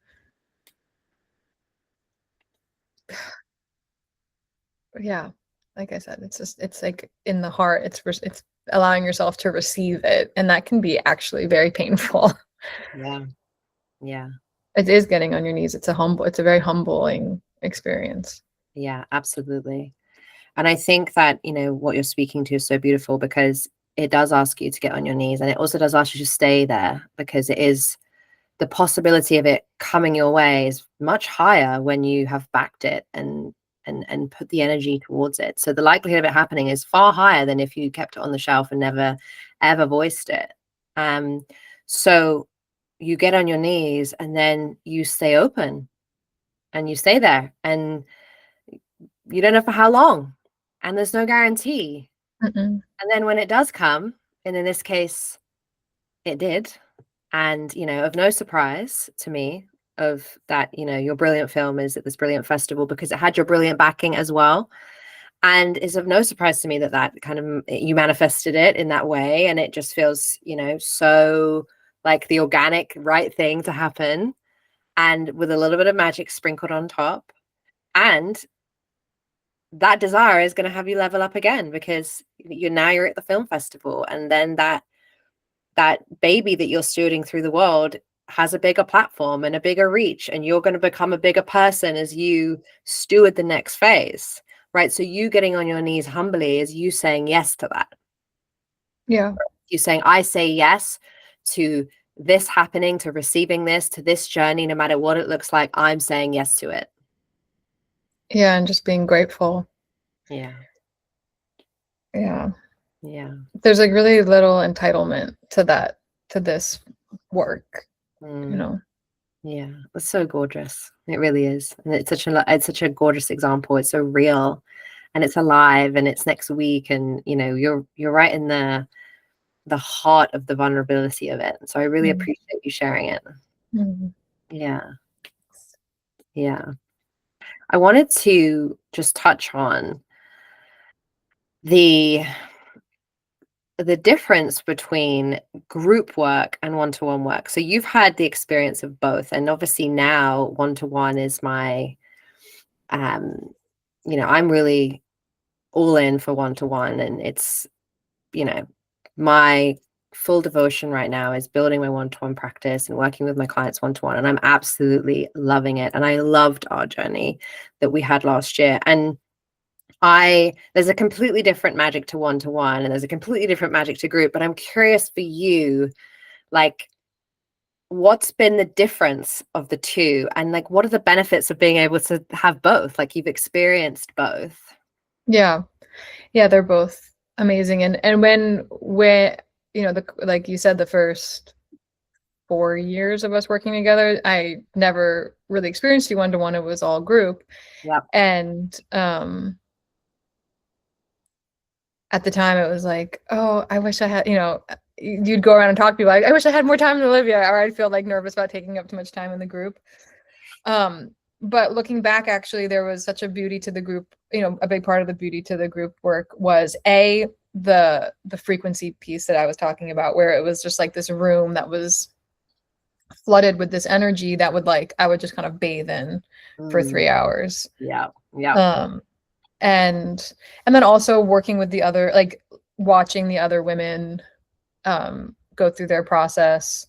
yeah, like I said, it's like in the heart. It's allowing yourself to receive it, and that can be actually very painful. Yeah. Yeah. It is getting on your knees. It's a very humbling experience. Yeah, absolutely. And I think that, what you're speaking to is so beautiful because it does ask you to get on your knees, and it also does ask you to stay there, because it is the possibility of it coming your way is much higher when you have backed it and put the energy towards it. So the likelihood of it happening is far higher than if you kept it on the shelf and never ever voiced it. So you get on your knees and then you stay open and you stay there, and you don't know for how long, and there's no guarantee. Mm-mm. And then when it does come, and in this case it did, and of no surprise to me of that, your brilliant film is at this brilliant festival because it had your brilliant backing as well. And it's of no surprise to me that kind of you manifested it in that way, and it just feels so like the organic right thing to happen, and with a little bit of magic sprinkled on top. And that desire is going to have you level up again, because you're at the film festival, and then that baby that you're stewarding through the world has a bigger platform and a bigger reach, and you're going to become a bigger person as you steward the next phase, right? So you getting on your knees humbly is you saying yes to that. Yeah. You saying, I say yes to this happening, to receiving this, to this journey, no matter what it looks like. I'm saying yes to it. Yeah, and just being grateful. Yeah. Yeah. Yeah. There's like really little entitlement to this work, Yeah, it's so gorgeous. It really is. And it's such a gorgeous example. It's so real, and it's alive, and it's next week, and you're right in the heart of the vulnerability of it. So I really appreciate you sharing it. Mm-hmm. Yeah. Yeah. I wanted to just touch on the difference between group work and one-to-one work. So you've had the experience of both, and obviously now one-to-one is my I'm really all in for one-to-one, and it's my full devotion right now is building my one-to-one practice and working with my clients one-to-one, and I'm absolutely loving it. And I loved our journey that we had last year. And there's a completely different magic to one-to-one, and there's a completely different magic to group, but I'm curious for you, like, what's been the difference of the two, and like what are the benefits of being able to have both? Like, you've experienced both. Yeah. Yeah, they're both amazing. And when like you said, the first 4 years of us working together, I never really experienced you one-to-one. It was all group. Yeah. And at the time it was like, oh, I wish I had, you'd go around and talk to people like, I wish I had more time than Olivia, or I'd feel like nervous about taking up too much time in the group. But looking back, actually, there was such a beauty to the group. A big part of the beauty to the group work was the frequency piece that I was talking about, where it was just like this room that was flooded with this energy that I would just kind of bathe in for 3 hours. Yeah. Yeah. And then also working with the other, like watching the other women go through their process,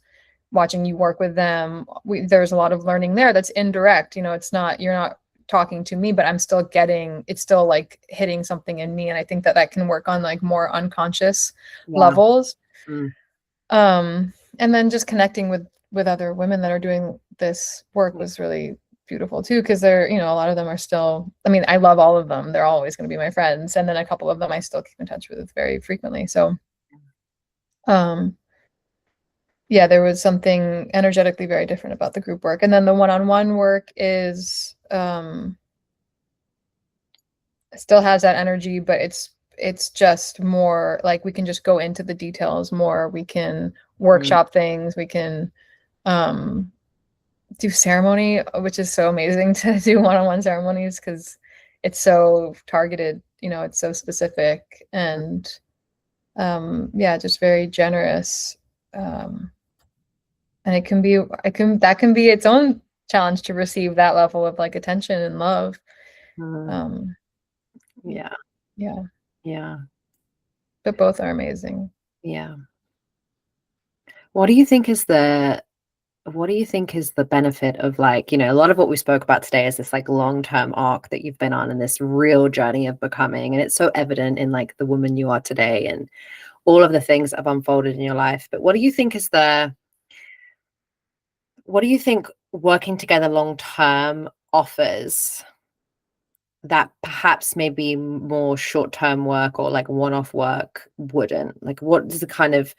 watching you work with them. There's a lot of learning there that's indirect. It's not, you're not talking to me, but it's still like hitting something in me. And I think that can work on like more unconscious levels. And then just connecting with other women that are doing this work was really beautiful too, because they're, a lot of them are still, I mean, I love all of them. They're always going to be my friends. And then a couple of them I still keep in touch with very frequently. So, yeah, there was something energetically very different about the group work. And then the one-on-one work is, still has that energy, but it's just more like we can just go into the details more. We can workshop things. We can, do ceremony, which is so amazing to do one-on-one ceremonies because it's so targeted, it's so specific and yeah, just very generous. And that can be its own challenge to receive that level of like attention and love. Yeah. But both are amazing. Yeah. What do you think is the benefit of, like, a lot of what we spoke about today is this like long-term arc that you've been on and this real journey of becoming, and it's so evident in like the woman you are today and all of the things that have unfolded in your life. But what do you think working together long term offers that perhaps maybe more short-term work or like one-off work wouldn't? Like, what is the kind of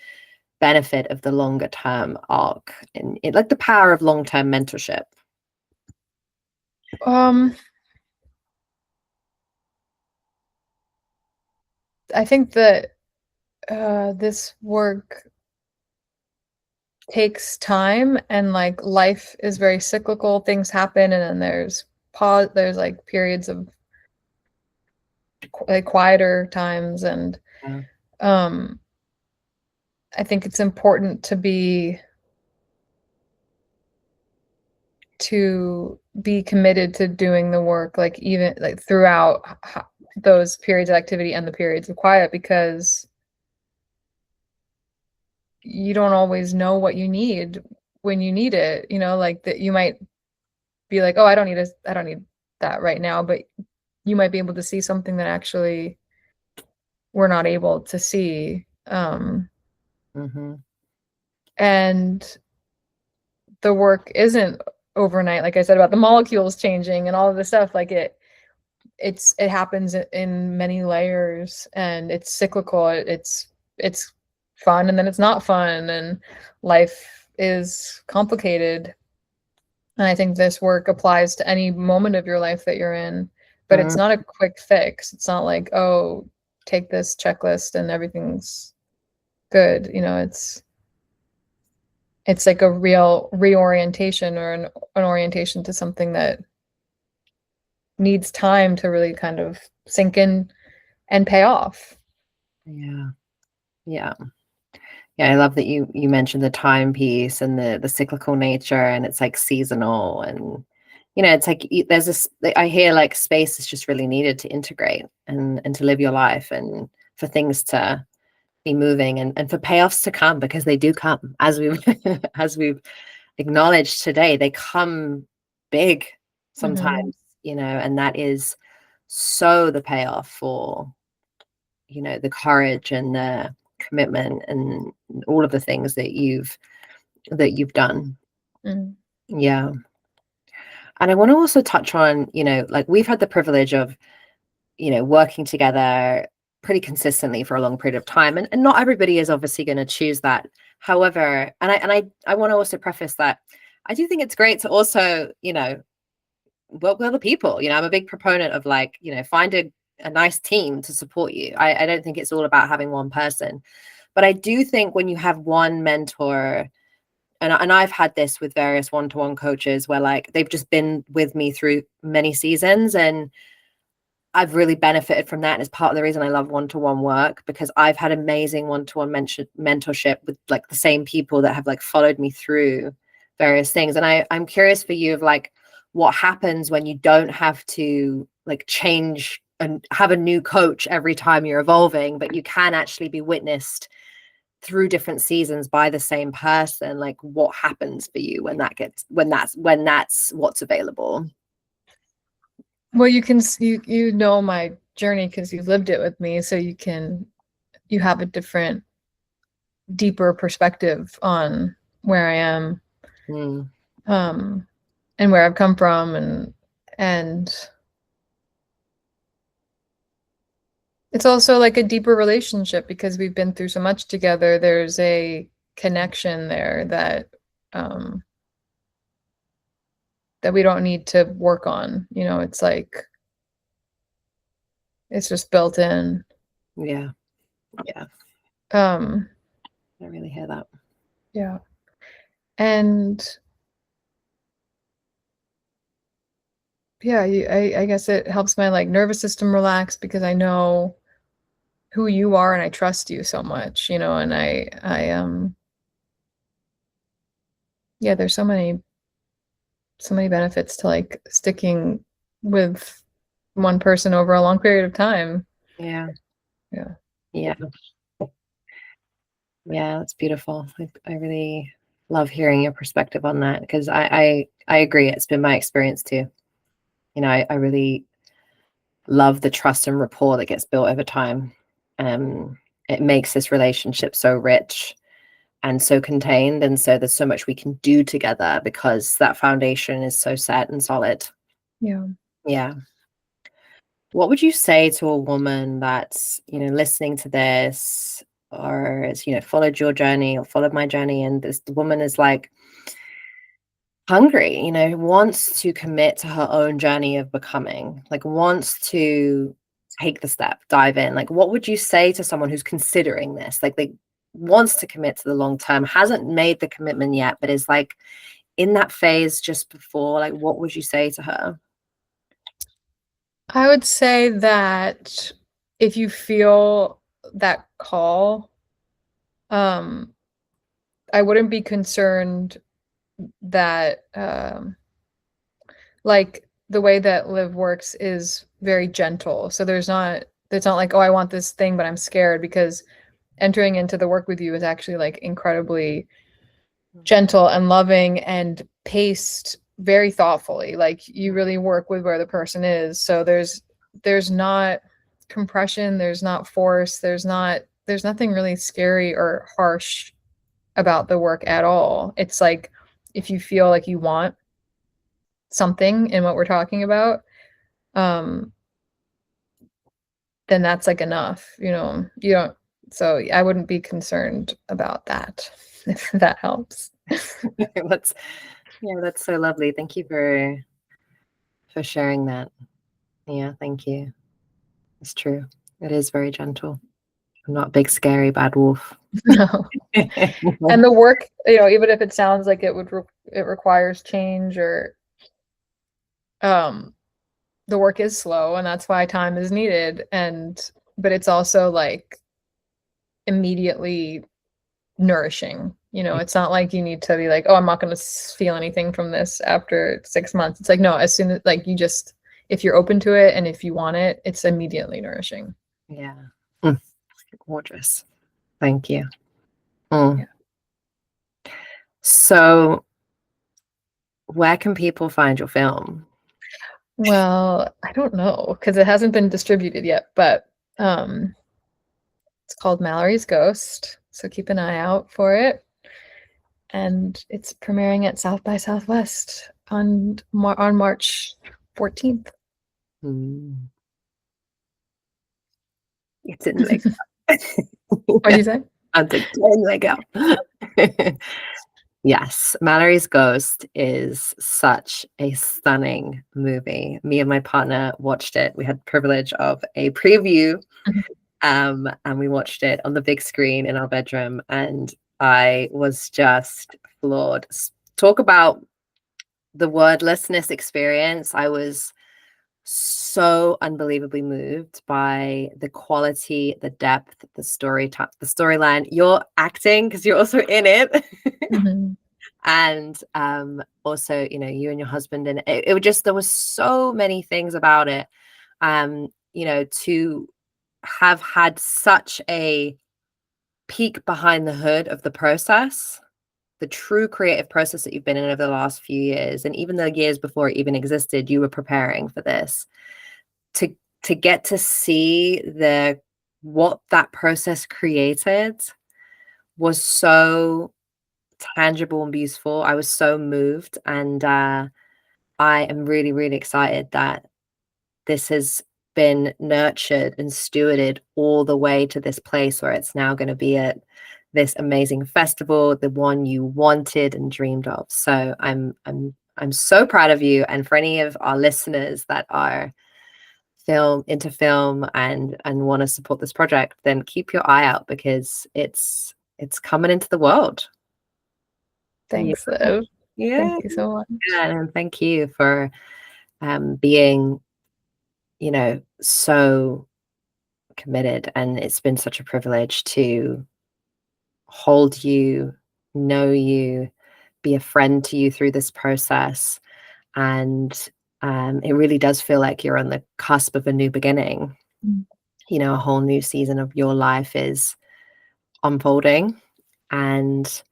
benefit of the longer term arc and like the power of long-term mentorship? I think that this work takes time, and like life is very cyclical. Things happen and then there's like periods of like quieter times, and I think it's important to be committed to doing the work, like even like throughout those periods of activity and the periods of quiet, because you don't always know what you need when you need it. Like that you might be like, oh, I don't need that right now, but you might be able to see something that actually we're not able to see. And the work isn't overnight, like I said about the molecules changing and all of this stuff. Like it happens in many layers, and it's cyclical. It's fun, and then it's not fun, and life is complicated. And I think this work applies to any moment of your life that you're in, but it's not a quick fix. It's not like, oh, take this checklist and everything's good. It's like a real reorientation, or an orientation to something that needs time to really kind of sink in and pay off. Yeah, I love that you mentioned the time piece and the cyclical nature, and it's like seasonal, and it's like there's this, I hear like space is just really needed to integrate and to live your life, and for things to be moving, and for payoffs to come, because they do come, as we've acknowledged today. They come big sometimes, and that is so the payoff for the courage and the commitment and all of the things that you've done. Yeah. And I want to also touch on, like we've had the privilege of working together pretty consistently for a long period of time, and not everybody is obviously going to choose that. However, and I want to also preface that I do think it's great to also work with other people. I'm a big proponent of like, find a a nice team to support you. I don't think it's all about having one person, but I do think when you have one mentor, and I've had this with various one-to-one coaches where like they've just been with me through many seasons, and I've really benefited from that. And it's part of the reason I love one-to-one work, because I've had amazing one-to-one mentorship with like the same people that have like followed me through various things. And I'm curious for you of like what happens when you don't have to like change and have a new coach every time you're evolving, but you can actually be witnessed through different seasons by the same person. Like what happens for you when that's what's available? Well, you know my journey because you've lived it with me, so you have a different, deeper perspective on where I am, Mm, and where I've come from, and it's also like a deeper relationship because we've been through so much together. There's a connection there um that we don't need to work on. It's like it's just built in. yeah. Yeah. Um, I really hear that. yeah. And yeah, I guess it helps my like nervous system relax because I know who you are and I trust you so much, and I yeah, there's so many benefits to like sticking with one person over a long period of time. Yeah. Yeah. Yeah. Yeah, that's beautiful. I really love hearing your perspective on that, because I agree. It's been my experience too. I really love the trust and rapport that gets built over time. It makes this relationship so rich and so contained, and so there's so much we can do together because that foundation is so set and solid. Yeah. Yeah. What would you say to a woman that's, listening to this, or has, followed your journey or followed my journey, and this woman is like hungry, wants to commit to her own journey of becoming, like wants to take the step, dive in. Like, what would you say to someone who's considering this? Like they wants to commit to the long term, hasn't made the commitment yet, but is like in that phase just before, like what would you say to her? I would say that if you feel that call, um, I wouldn't be concerned that like the way that Live works is very gentle. So it's not like, oh, I want this thing, but I'm scared, because entering into the work with you is actually like incredibly gentle and loving and paced very thoughtfully. Like you really work with where the person is. So there's not compression, there's not force, there's nothing really scary or harsh about the work at all. It's like if you feel like you want something in what we're talking about, um, then that's like enough, you don't, so I wouldn't be concerned about that, if that helps. That's that's so lovely. Thank you for sharing that. Yeah, thank you. It's true. It is very gentle. I'm not a big scary bad wolf. No. And the work, even if it sounds like it requires change, or the work is slow, and that's why time is needed, but it's also like immediately nourishing. It's not like you need to be like, oh, I'm not going to feel anything from this after 6 months. It's like, no, as soon as like if you're open to it and if you want it, it's immediately nourishing. Yeah. Mm, gorgeous. Thank you. Mm. Yeah. So, where can people find your film? Well, I don't know because it hasn't been distributed yet, but it's called Mallory's Ghost, so keep an eye out for it. And it's premiering at South by Southwest on March 14th. Mm. It's in Lego. What do you say? And it's in Lego. Yes, Mallory's Ghost is such a stunning movie. Me and my partner watched it. We had the privilege of a preview, Mhm. and we watched it on the big screen in our bedroom, and I was just floored. Talk about the wordlessness experience. I was so unbelievably moved by the quality, the depth, the the storyline, your acting, because you're also in it. Mhm. And also, you know, you and your husband, and it was just, there was so many things about it, you know, to have had such a peek behind the hood of the process, the true creative process that you've been in over the last few years, and even the years before it even existed, you were preparing for this, to get to see the what that process created was so tangible and beautiful. I was so moved, and I am really, really excited that this has been nurtured and stewarded all the way to this place where it's now going to be at this amazing festival, the one you wanted and dreamed of. So I'm so proud of you. And for any of our listeners that are film and want to support this project, then keep your eye out, because it's coming into the world. Yeah. Thanks, Liv. Yeah. Thank you so much. Yeah, and thank you for being, you know, so committed. And it's been such a privilege to hold you, know you, be a friend to you through this process. And it really does feel like you're on the cusp of a new beginning. Mm. You know, a whole new season of your life is unfolding, and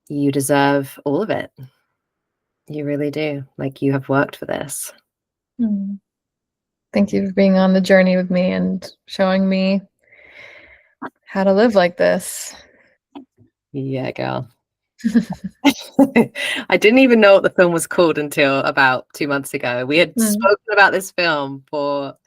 you deserve all of it. You really do. Like, you have worked for this. Mm. Thank you for being on the journey with me and showing me how to live like this. Yeah, girl. I didn't even know what the film was called until about 2 months ago. We had Mm. spoken about this film for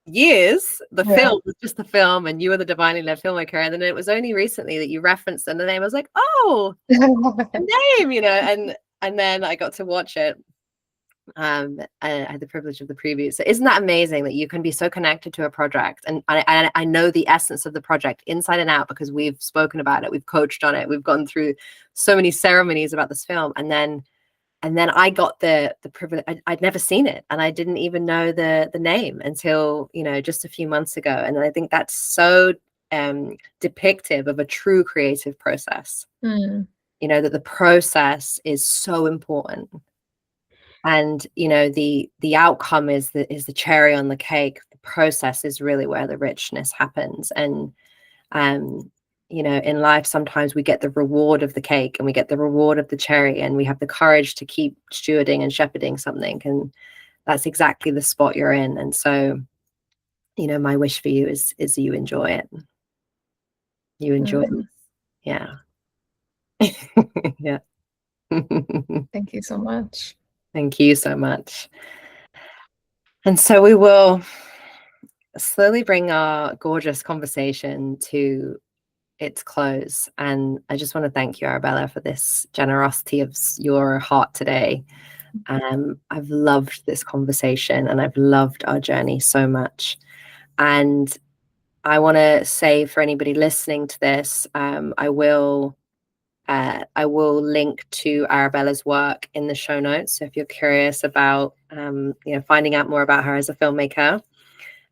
years. The Yeah. film was just the film, and you were the divinely led filmmaker. And then it was only recently that you referenced the name. I was like, oh, the name, you know. And then I got to watch it. I had the privilege of the preview. So isn't that amazing that you can be so connected to a project? And I know the essence of the project inside and out, because we've spoken about it, we've coached on it, we've gone through so many ceremonies about this film. And then I got the privilege. I'd never seen it, and I didn't even know the name until, you know, just a few months ago. And I think that's so depictive of a true creative process. Mm. You know, that the process is so important, and you know, the outcome is the cherry on the cake. The process is really where the richness happens. And you know, in life sometimes we get the reward of the cake, and we get the reward of the cherry, and we have the courage to keep stewarding and shepherding something, and that's exactly the spot you're in. And so, you know, my wish for you is you enjoy it. You enjoy it. Mm. Yeah. Yeah. Thank you so much. Thank you so much. And so we will slowly bring our gorgeous conversation to its close. And I just want to thank you, Arabella, for this generosity of your heart today. I've loved this conversation, and I've loved our journey so much. And I want to say, for anybody listening to this, I will link to Arabella's work in the show notes. So if you're curious about you know, finding out more about her as a filmmaker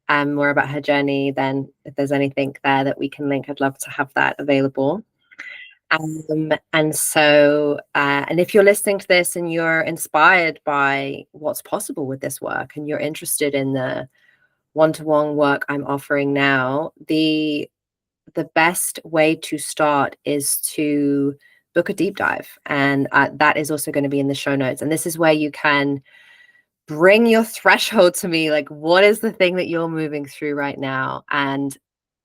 and more about her journey, then if there's anything there that we can link, I'd love to have that available. And so, and if you're listening to this and you're inspired by what's possible with this work, and you're interested in the one-to-one work I'm offering now, the best way to start is to book a deep dive. And that is also going to be in the show notes. And this is where you can bring your threshold to me. Like, what is the thing that you're moving through right now? And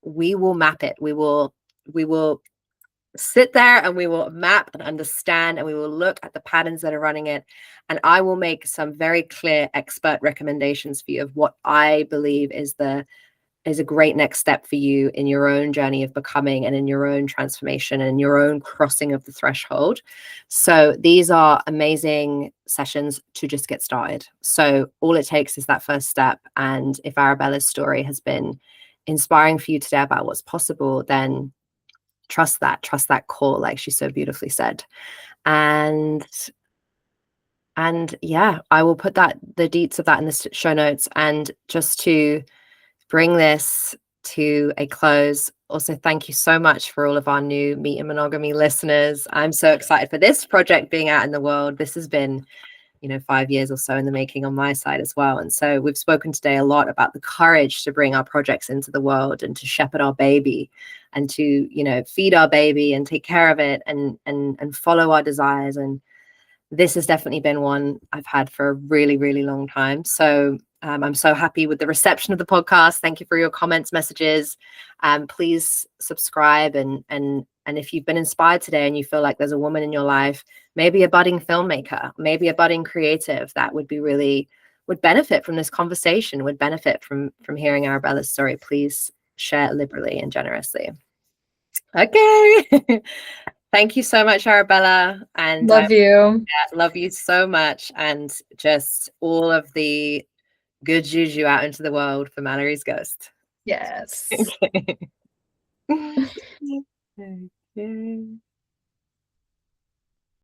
we will map it. We will sit there, and we will map and understand, and we will look at the patterns that are running it. And I will make some very clear expert recommendations for you of what I believe is the is a great next step for you in your own journey of becoming and in your own transformation and your own crossing of the threshold. So these are amazing sessions to just get started. So all it takes is that first step. And if Arabella's story has been inspiring for you today about what's possible, then trust that call, like she so beautifully said. And yeah, I will put the deets of that in the show notes. And just to bring this to a close, also thank you so much for all of our new Meet in Monogamy listeners. I'm so excited for this project being out in the world. This has been, 5 years or so in the making on my side as well. And so we've spoken today a lot about the courage to bring our projects into the world and to shepherd our baby and to, feed our baby and take care of it and follow our desires. And this has definitely been one I've had for a really, really long time. So I'm so happy with the reception of the podcast. Thank you for your comments, messages. Please subscribe. And if you've been inspired today and you feel like there's a woman in your life, maybe a budding filmmaker, maybe a budding creative that would benefit from this conversation, would benefit from hearing Arabella's story, please share liberally and generously. Okay. Thank you so much, Arabella. And Love you. Love you so much. And just all of the good juju out into the world for Mallory's ghost. Yes. Okay. Okay.